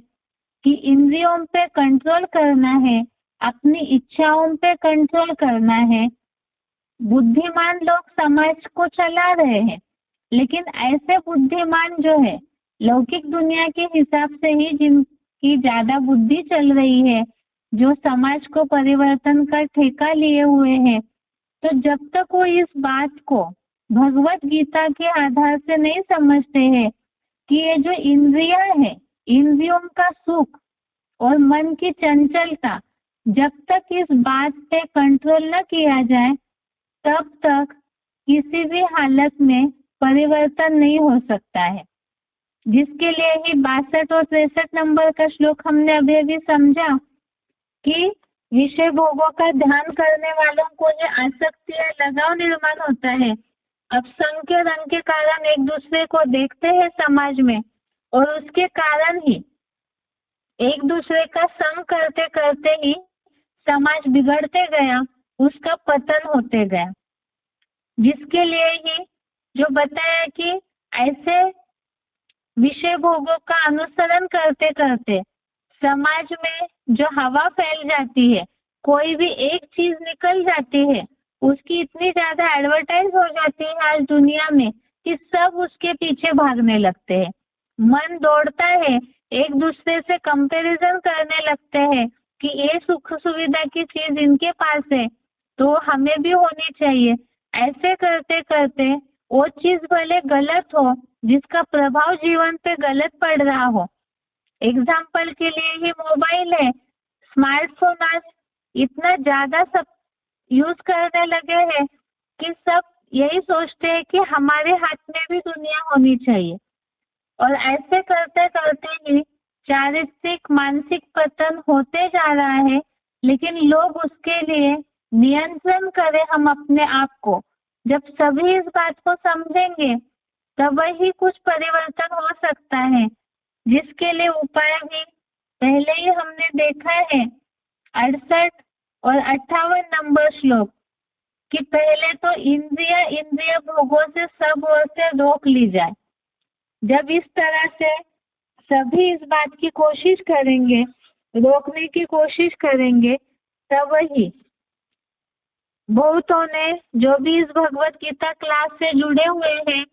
कि इंद्रियों पे कंट्रोल करना है, अपनी इच्छाओं पे कंट्रोल करना है। बुद्धिमान लोग समाज को चला रहे हैं, लेकिन ऐसे बुद्धिमान जो है लौकिक दुनिया के हिसाब से ही, जिनकी ज्यादा बुद्धि चल रही है, जो समाज को परिवर्तन का ठेका लिए हुए हैं, तो जब तक वो इस बात को भगवत गीता के आधार से नहीं समझते हैं कि ये जो इंद्रियां हैं, इंद्रियों का सुख और मन की चंचलता, जब तक इस बात पे कंट्रोल न किया जाए तब तक किसी भी हालत में परिवर्तन नहीं हो सकता है। जिसके लिए ही 62 और 63 नंबर का श्लोक हमने अभी अभी समझा कि विषय भोगों का ध्यान करने वालों को जो आसक्ति या लगाव निर्माण होता है, अब संग के रंग के कारण एक दूसरे को देखते हैं समाज में, और उसके कारण ही एक दूसरे का संग करते करते ही समाज बिगड़ते गया, उसका पतन होते गया। जिसके लिए ही जो बताया कि ऐसे विषय भोगों का अनुसरण करते करते समाज में जो हवा फैल जाती है, कोई भी एक चीज निकल जाती है, उसकी इतनी ज्यादा एडवर्टाइज हो जाती है आज दुनिया में कि सब उसके पीछे भागने लगते हैं। मन दौड़ता है, एक दूसरे से कंपैरिजन करने लगते हैं कि ये सुख सुविधा की चीज इनके पास है तो हमें भी होनी चाहिए। ऐसे करते करते वो चीज भले गलत हो, जिसका प्रभाव जीवन पे गलत पड़ रहा हो, एग्जाम्पल के लिए ही मोबाइल है, स्मार्टफोन आज इतना ज्यादा सब यूज करने लगे हैं कि सब यही सोचते हैं कि हमारे हाथ में भी दुनिया होनी चाहिए। और ऐसे करते करते ही चारित्रिक मानसिक पतन होते जा रहा है। लेकिन लोग उसके लिए नियंत्रण करें हम अपने आप को। जब सभी इस बात को समझेंगे तब वही कुछ परिवर्तन हो सकता है, जिसके लिए उपाय भी पहले ही हमने देखा है 68 और 58 नंबर श्लोक कि पहले तो इंद्रिय भोगों से सब ओर से रोक ली जाए। जब इस तरह से सभी इस बात की कोशिश करेंगे, रोकने की कोशिश करेंगे, तब वही बहुतों ने जो भी इस भगवत गीता क्लास से जुड़े हुए हैं,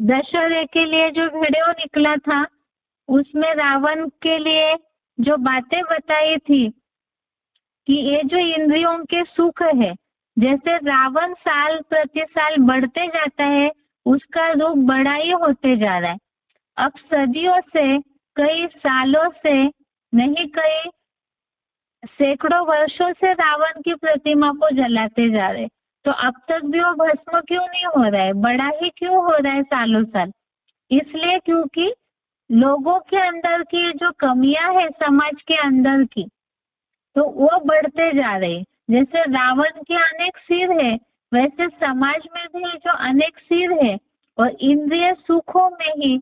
दशहरे के लिए जो वीडियो निकला था उसमें रावण के लिए जो बातें बताई थी कि ये जो इंद्रियों के सुख है, जैसे रावण साल प्रति साल बढ़ते जाता है, उसका रूप बड़ा ही होते जा रहा है। अब सदियों से, कई सालों से नहीं, कई सैकड़ों वर्षों से रावण की प्रतिमा को जलाते जा रहे, तो अब तक भी वो भस्म क्यों नहीं हो रहा है, बड़ा ही क्यों हो रहा है सालों साल? इसलिए क्योंकि लोगों के अंदर की जो कमियां है समाज के अंदर की, तो वो बढ़ते जा रहे। जैसे रावण के अनेक सिर है, वैसे समाज में भी जो अनेक सिर है, और इंद्रिय सुखों में ही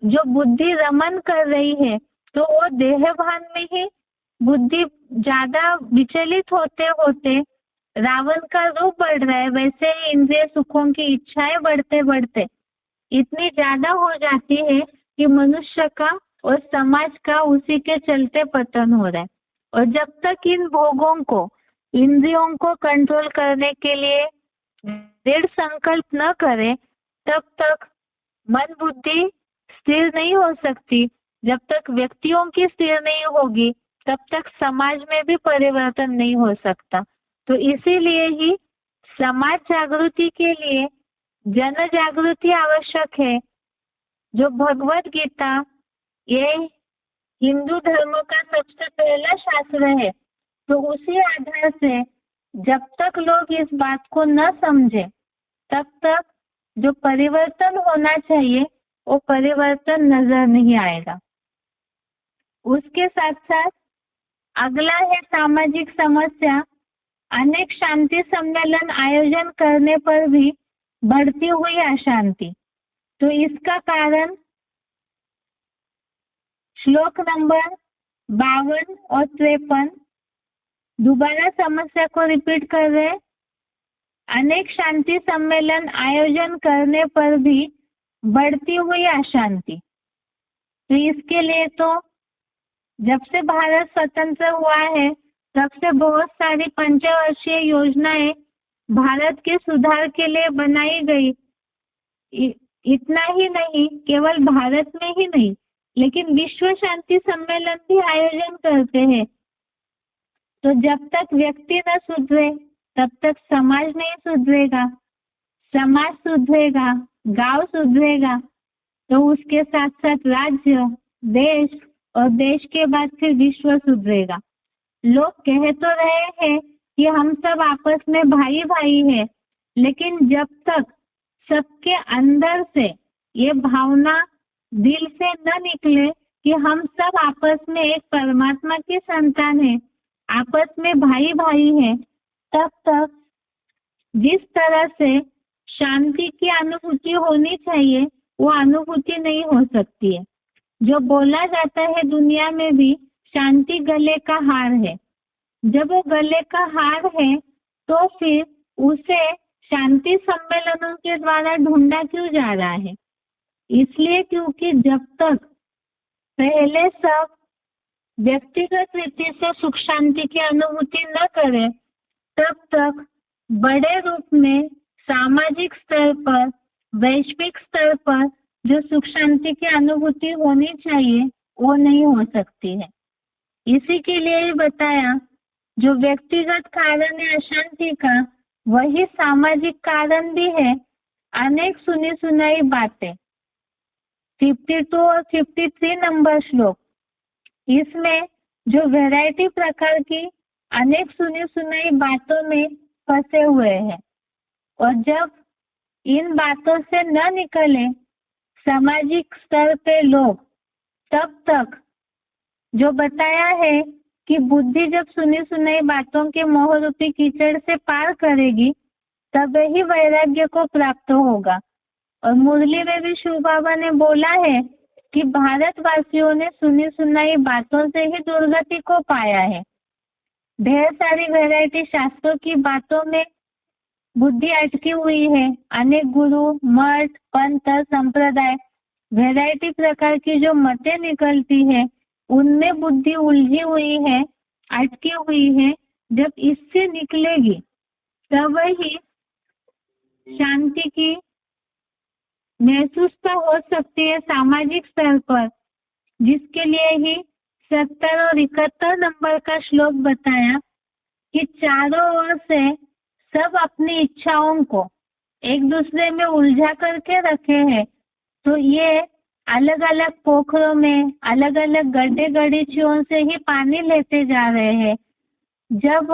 जो बुद्धि रमन कर रही है, तो वो देह भान में ही बुद्धि ज्यादा विचलित होते होते रावण का रूप बढ़ रहा है। वैसे ही इंद्रिय सुखों की इच्छाएं बढ़ते बढ़ते इतनी ज्यादा हो जाती है कि मनुष्य का और समाज का उसी के चलते पतन हो रहा है। और जब तक इन भोगों को, इंद्रियों को कंट्रोल करने के लिए दृढ़ संकल्प न करे, तब तक मन बुद्धि स्थिर नहीं हो सकती। जब तक व्यक्तियों की स्थिर नहीं होगी, तब तक समाज में भी परिवर्तन नहीं हो सकता। तो इसीलिए ही समाज जागृति के लिए जन जागृति आवश्यक है। जो भगवत गीता ये हिंदू धर्म का सबसे पहला शास्त्र है, तो उसी आधार से जब तक लोग इस बात को न समझे, तब तक जो परिवर्तन होना चाहिए वो परिवर्तन नजर नहीं आएगा। उसके साथ साथ अगला है सामाजिक समस्या। अनेक शांति सम्मेलन आयोजन करने पर भी बढ़ती हुई अशांति। तो इसका कारण श्लोक नंबर 52 और 53, दोबारा समस्या को रिपीट कर रहे। अनेक शांति सम्मेलन आयोजन करने पर भी बढ़ती हुई अशांति। तो इसके लिए तो जब से भारत स्वतंत्र हुआ है, तब से बहुत सारी पंचवर्षीय योजनाएं भारत के सुधार के लिए बनाई गई। इतना ही नहीं, केवल भारत में ही नहीं, लेकिन विश्व शांति सम्मेलन भी आयोजन करते हैं। तो जब तक व्यक्ति न सुधरे, तब तक समाज नहीं सुधरेगा। समाज सुधरेगा, गांव सुधरेगा, तो उसके साथ साथ राज्य, देश, और देश के बाद फिर विश्व सुधरेगा। लोग कह तो रहे हैं कि हम सब आपस में भाई भाई हैं, लेकिन जब तक सबके अंदर से ये भावना दिल से न निकले कि हम सब आपस में एक परमात्मा की संतान है, आपस में भाई भाई हैं, तब तक जिस तरह से शांति की अनुभूति होनी चाहिए वो अनुभूति नहीं हो सकती है। जो बोला जाता है दुनिया में भी, शांति गले का हार है। जब वो गले का हार है, तो फिर उसे शांति सम्मेलनों के द्वारा ढूंढा क्यों जा रहा है? इसलिए क्योंकि जब तक पहले सब व्यक्तिगत रीति से सुख शांति की अनुभूति न करें, तब तक बड़े रूप में सामाजिक स्तर पर, वैश्विक स्तर पर जो सुख शांति की अनुभूति होनी चाहिए वो नहीं हो सकती है। इसी के लिए बताया जो व्यक्तिगत कारण है अशांति का, वही सामाजिक कारण भी है। अनेक सुनी सुनाई बातें, 52 और 53 नंबर श्लोक। इसमें जो वैरायटी प्रकार की अनेक सुनी सुनाई बातों में फंसे हुए हैं, और जब इन बातों से न निकले सामाजिक स्तर पे लोग, तब तक जो बताया है कि बुद्धि जब सुनी सुनाई बातों के मोहरूपी कीचड़ से पार करेगी, तब ही वैराग्य को प्राप्त होगा। और मुरली में भी शिव बाबा ने बोला है कि भारतवासियों ने सुनी सुनाई बातों से ही दुर्गति को पाया है। ढेर सारी वैरायटी शास्त्रों की बातों में बुद्धि अटकी हुई है। अनेक गुरु, मठ, पंथ, संप्रदाय, वैरायटी प्रकार की जो मतें निकलती है, उनमें बुद्धि उलझी हुई है, अटकी हुई है। जब इससे निकलेगी तब ही शांति की महसूस तो हो सकती है सामाजिक स्तर पर, जिसके लिए ही 70 और 71 नंबर का श्लोक बताया कि चारों ओर से सब अपनी इच्छाओं को एक दूसरे में उलझा करके रखे हैं। तो ये अलग अलग पोखरों में अलग अलग गड्ढे गड्ढियों से ही पानी लेते जा रहे हैं। जब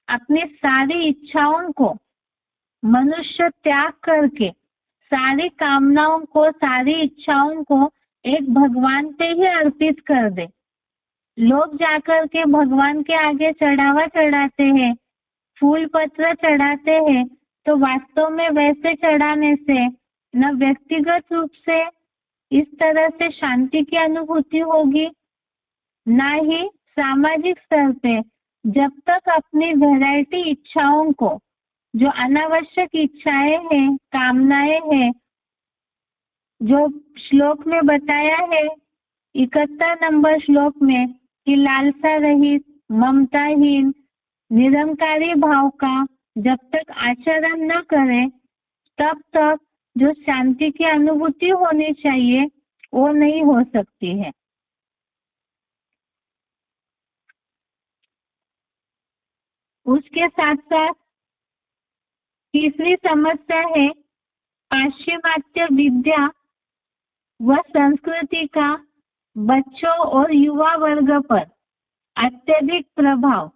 अपनी सारी इच्छाओं को मनुष्य त्याग करके सारी कामनाओं को, सारी इच्छाओं को एक भगवान पे ही अर्पित कर दे। लोग जाकर के भगवान के आगे चढ़ावा चढ़ाते हैं, फूल पत्र चढ़ाते हैं, तो वास्तव में वैसे चढ़ाने से न व्यक्तिगत रूप से इस तरह से शांति की अनुभूति होगी, ना ही सामाजिक स्तर पे जब तक अपनी वैरायटी इच्छाओं को, जो अनावश्यक इच्छाएं हैं, कामनाएं हैं, जो श्लोक में बताया है 71 नंबर श्लोक में कि लालसा रहित, ममताहीन, निरंकारी भाव का जब तक आचरण न करें, तब तक जो शांति की अनुभूति होनी चाहिए वो नहीं हो सकती है। उसके साथ साथ तीसरी समस्या है पाश्चिमात्य विद्या व संस्कृति का बच्चों और युवा वर्ग पर अत्यधिक प्रभाव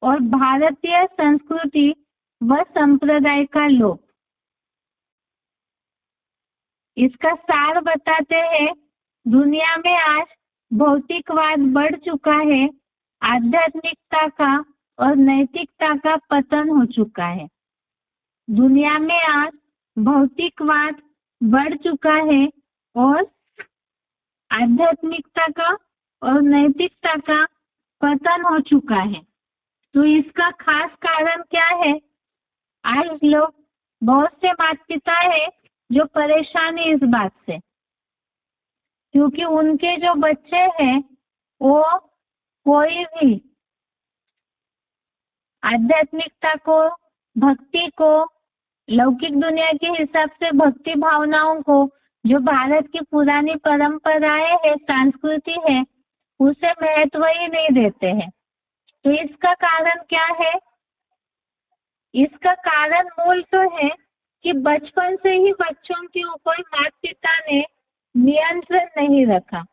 और भारतीय संस्कृति व संप्रदाय का लोप। इसका सार बताते हैं, दुनिया में आज भौतिकवाद बढ़ चुका है, आध्यात्मिकता का और नैतिकता का पतन हो चुका है। दुनिया में आज भौतिकवाद बढ़ चुका है और आध्यात्मिकता का और नैतिकता का पतन हो चुका है। तो इसका खास कारण क्या है? आज लोग, बहुत से माता पिता है जो परेशान है इस बात से, क्योंकि उनके जो बच्चे हैं वो कोई भी आध्यात्मिकता को, भक्ति को, लौकिक दुनिया के हिसाब से भक्ति भावनाओं को, जो भारत की पुरानी परंपराएं है, संस्कृति है, उसे महत्व ही नहीं देते हैं। तो इसका कारण क्या है? इसका कारण मूल तो है कि बचपन से ही बच्चों के ऊपर माता पिता ने नियंत्रण नहीं रखा।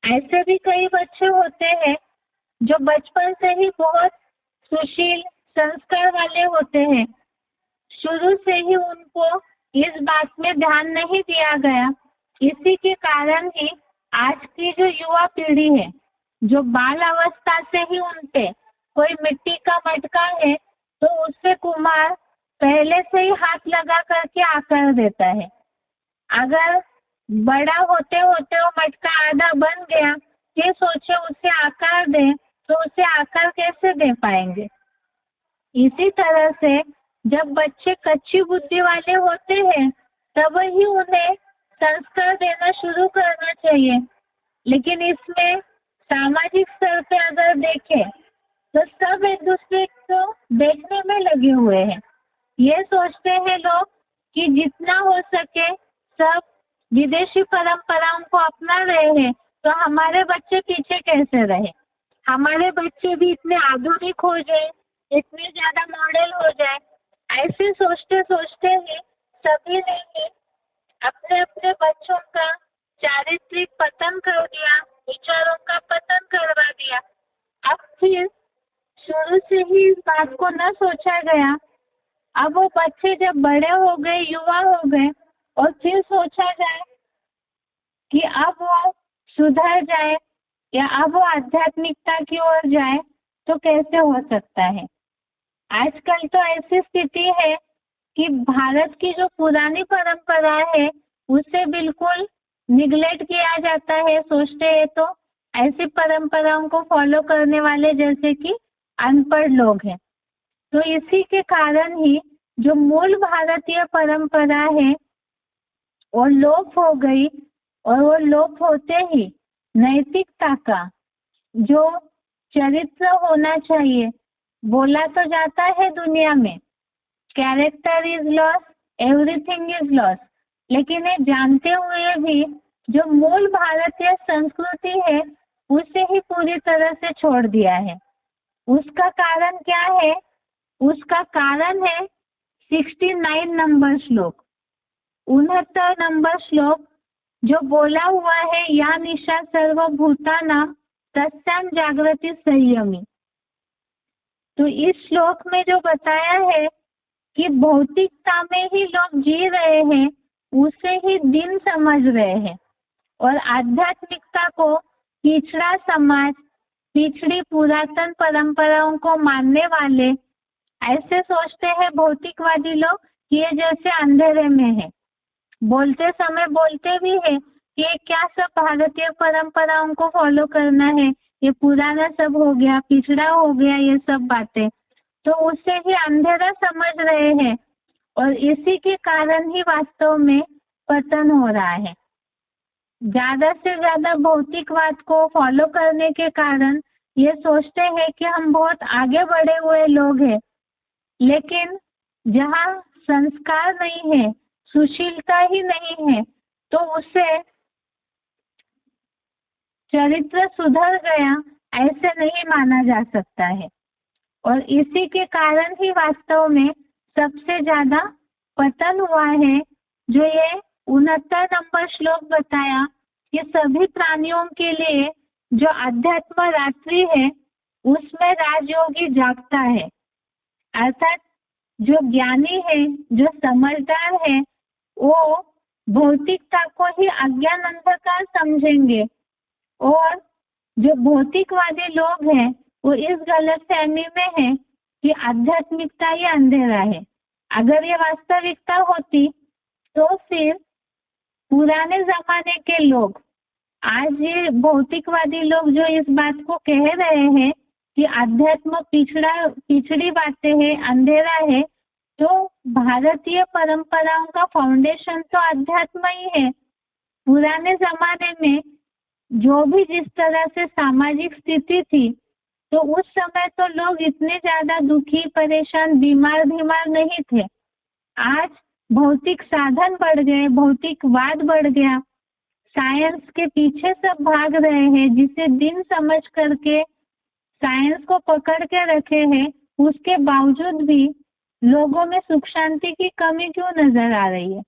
ऐसे भी कई बच्चे होते हैं जो बचपन से ही बहुत सुशील संस्कार वाले होते हैं, शुरू से ही उनको इस बात में ध्यान नहीं दिया गया। इसी के कारण ही आज की जो युवा पीढ़ी है, जो बाल अवस्था से ही उनपे कोई मिट्टी का मटका है तो उससे कुम्हार पहले से ही हाथ लगा करके आकार देता है। अगर बड़ा होते होते वो मटका आधा बन गया, ये सोचे उसे आकार दें, तो उसे आकार कैसे दे पाएंगे? इसी तरह से जब बच्चे कच्ची बुद्धि वाले होते हैं तब ही उन्हें संस्कार देना शुरू करना चाहिए। लेकिन इसमें सामाजिक स्तर पे अगर देखें तो सब एक दूसरे को देखने में लगे हुए हैं। ये सोचते हैं लोग कि जितना हो सके सब विदेशी परंपराओं को अपना रहे हैं, तो हमारे बच्चे पीछे कैसे रहे, हमारे बच्चे भी इतने आधुनिक हो जाए, इतने ज्यादा मॉडल हो जाए। ऐसे सोचते सोचते ही सभी ने ही अपने अपने बच्चों का चारित्रिक पतन कर दिया, विचारों का पतन करवा दिया। अब फिर शुरू से ही इस बात को न सोचा गया। अब वो बच्चे जब बड़े हो गए, युवा हो गए, और फिर सोचा जाए कि अब वो सुधर जाए या अब वो आध्यात्मिकता की ओर जाए, तो कैसे हो सकता है। आजकल तो ऐसी स्थिति है कि भारत की जो पुरानी परंपरा है उसे बिल्कुल निगलेक्ट किया जाता है। सोचते हैं तो ऐसी परंपराओं को फॉलो करने वाले जैसे कि अनपढ़ लोग हैं। तो इसी के कारण ही जो मूल भारतीय परंपरा है वो लोप हो गई, और वो लोप होते ही नैतिकता का जो चरित्र होना चाहिए, बोला तो जाता है दुनिया में character is loss, everything is loss, लेकिन ये जानते हुए भी जो मूल भारतीय संस्कृति है उसे ही पूरी तरह से छोड़ दिया है। उसका कारण क्या है? उसका कारण है 69 नंबर श्लोक, 69 नंबर श्लोक जो बोला हुआ है, या निशा सर्वभूतानां तस्यां जागृति संयमी। तो इस श्लोक में जो बताया है कि भौतिकता में ही लोग जी रहे हैं, उसे ही दिन समझ रहे हैं, और आध्यात्मिकता को पिछड़ा समाज, पिछड़ी पुरातन परंपराओं को मानने वाले ऐसे सोचते हैं भौतिकवादी लोग कि ये जैसे अंधेरे में है। बोलते समय बोलते भी है कि ये क्या सब भारतीय परंपराओं को फॉलो करना है, ये पुराना सब हो गया, पिछड़ा हो गया, ये सब बातें, तो उससे ही अंधेरा समझ रहे हैं, और इसी के कारण ही वास्तव में पतन हो रहा है। ज्यादा से ज्यादा भौतिकवाद को फॉलो करने के कारण ये सोचते हैं कि हम बहुत आगे बढ़े हुए लोग हैं, लेकिन जहाँ संस्कार नहीं है, सुशीलता ही नहीं है, तो उससे चरित्र सुधर गया ऐसे नहीं माना जा सकता है। और इसी के कारण ही वास्तव में सबसे ज्यादा पतन हुआ है। जो ये 69 नंबर श्लोक बताया कि सभी प्राणियों के लिए जो अध्यात्म रात्रि है उसमें राजयोगी जागता है, अर्थात जो ज्ञानी है, जो समझदार है, वो भौतिकता को ही अज्ञान अंधकार समझेंगे, और जो भौतिकवादी लोग हैं वो इस गलतफहमी में है कि आध्यात्मिकता ही अंधेरा है। अगर ये वास्तविकता होती तो फिर पुराने जमाने के लोग, आज ये भौतिकवादी लोग जो इस बात को कह रहे हैं कि अध्यात्म पिछड़ी बातें हैं, अंधेरा है, तो भारतीय परंपराओं का फाउंडेशन तो अध्यात्म ही है। पुराने जमाने में जो भी जिस तरह से सामाजिक स्थिति थी, तो उस समय तो लोग इतने ज्यादा दुखी, परेशान, बीमार नहीं थे। आज भौतिक साधन बढ़ गए, भौतिकवाद बढ़ गया, साइंस के पीछे सब भाग रहे हैं, जिसे दिन समझ करके साइंस को पकड़ के रखे हैं, उसके बावजूद भी लोगों में सुख शांति की कमी क्यों नजर आ रही है?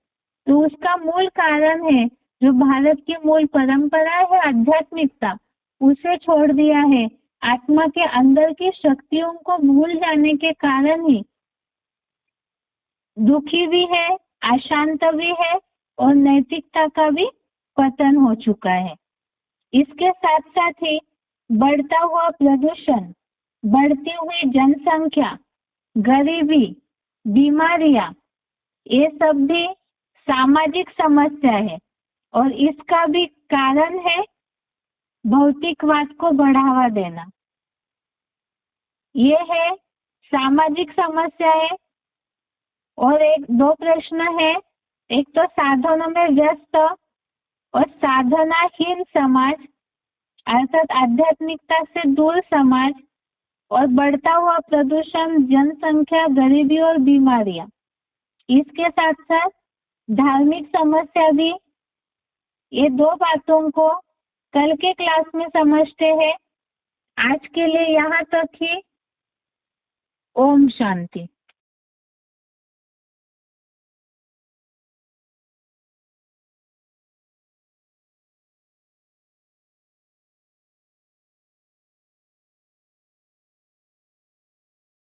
तो उसका मूल कारण है जो भारत की मूल परंपरा है आध्यात्मिकता, उसे छोड़ दिया है। आत्मा के अंदर की शक्तियों को भूल जाने के कारण ही दुखी भी है, अशांत भी है, और नैतिकता का भी पतन हो चुका है। इसके साथ साथ ही बढ़ता हुआ प्रदूषण, बढ़ती हुई जनसंख्या, गरीबी, बीमारियां, ये सब भी सामाजिक समस्या है, और इसका भी कारण है भौतिकवाद को बढ़ावा देना। ये है सामाजिक समस्या है। और एक दो प्रश्न है, एक तो साधनों में व्यस्त और साधनाहीन समाज, अर्थात आध्यात्मिकता से दूर समाज, और बढ़ता हुआ प्रदूषण, जनसंख्या, गरीबी और बीमारियां। इसके साथ साथ धार्मिक समस्या भी। ये दो बातों को कल के क्लास में समझते हैं। आज के लिए यहाँ तक ही। ओम शांति।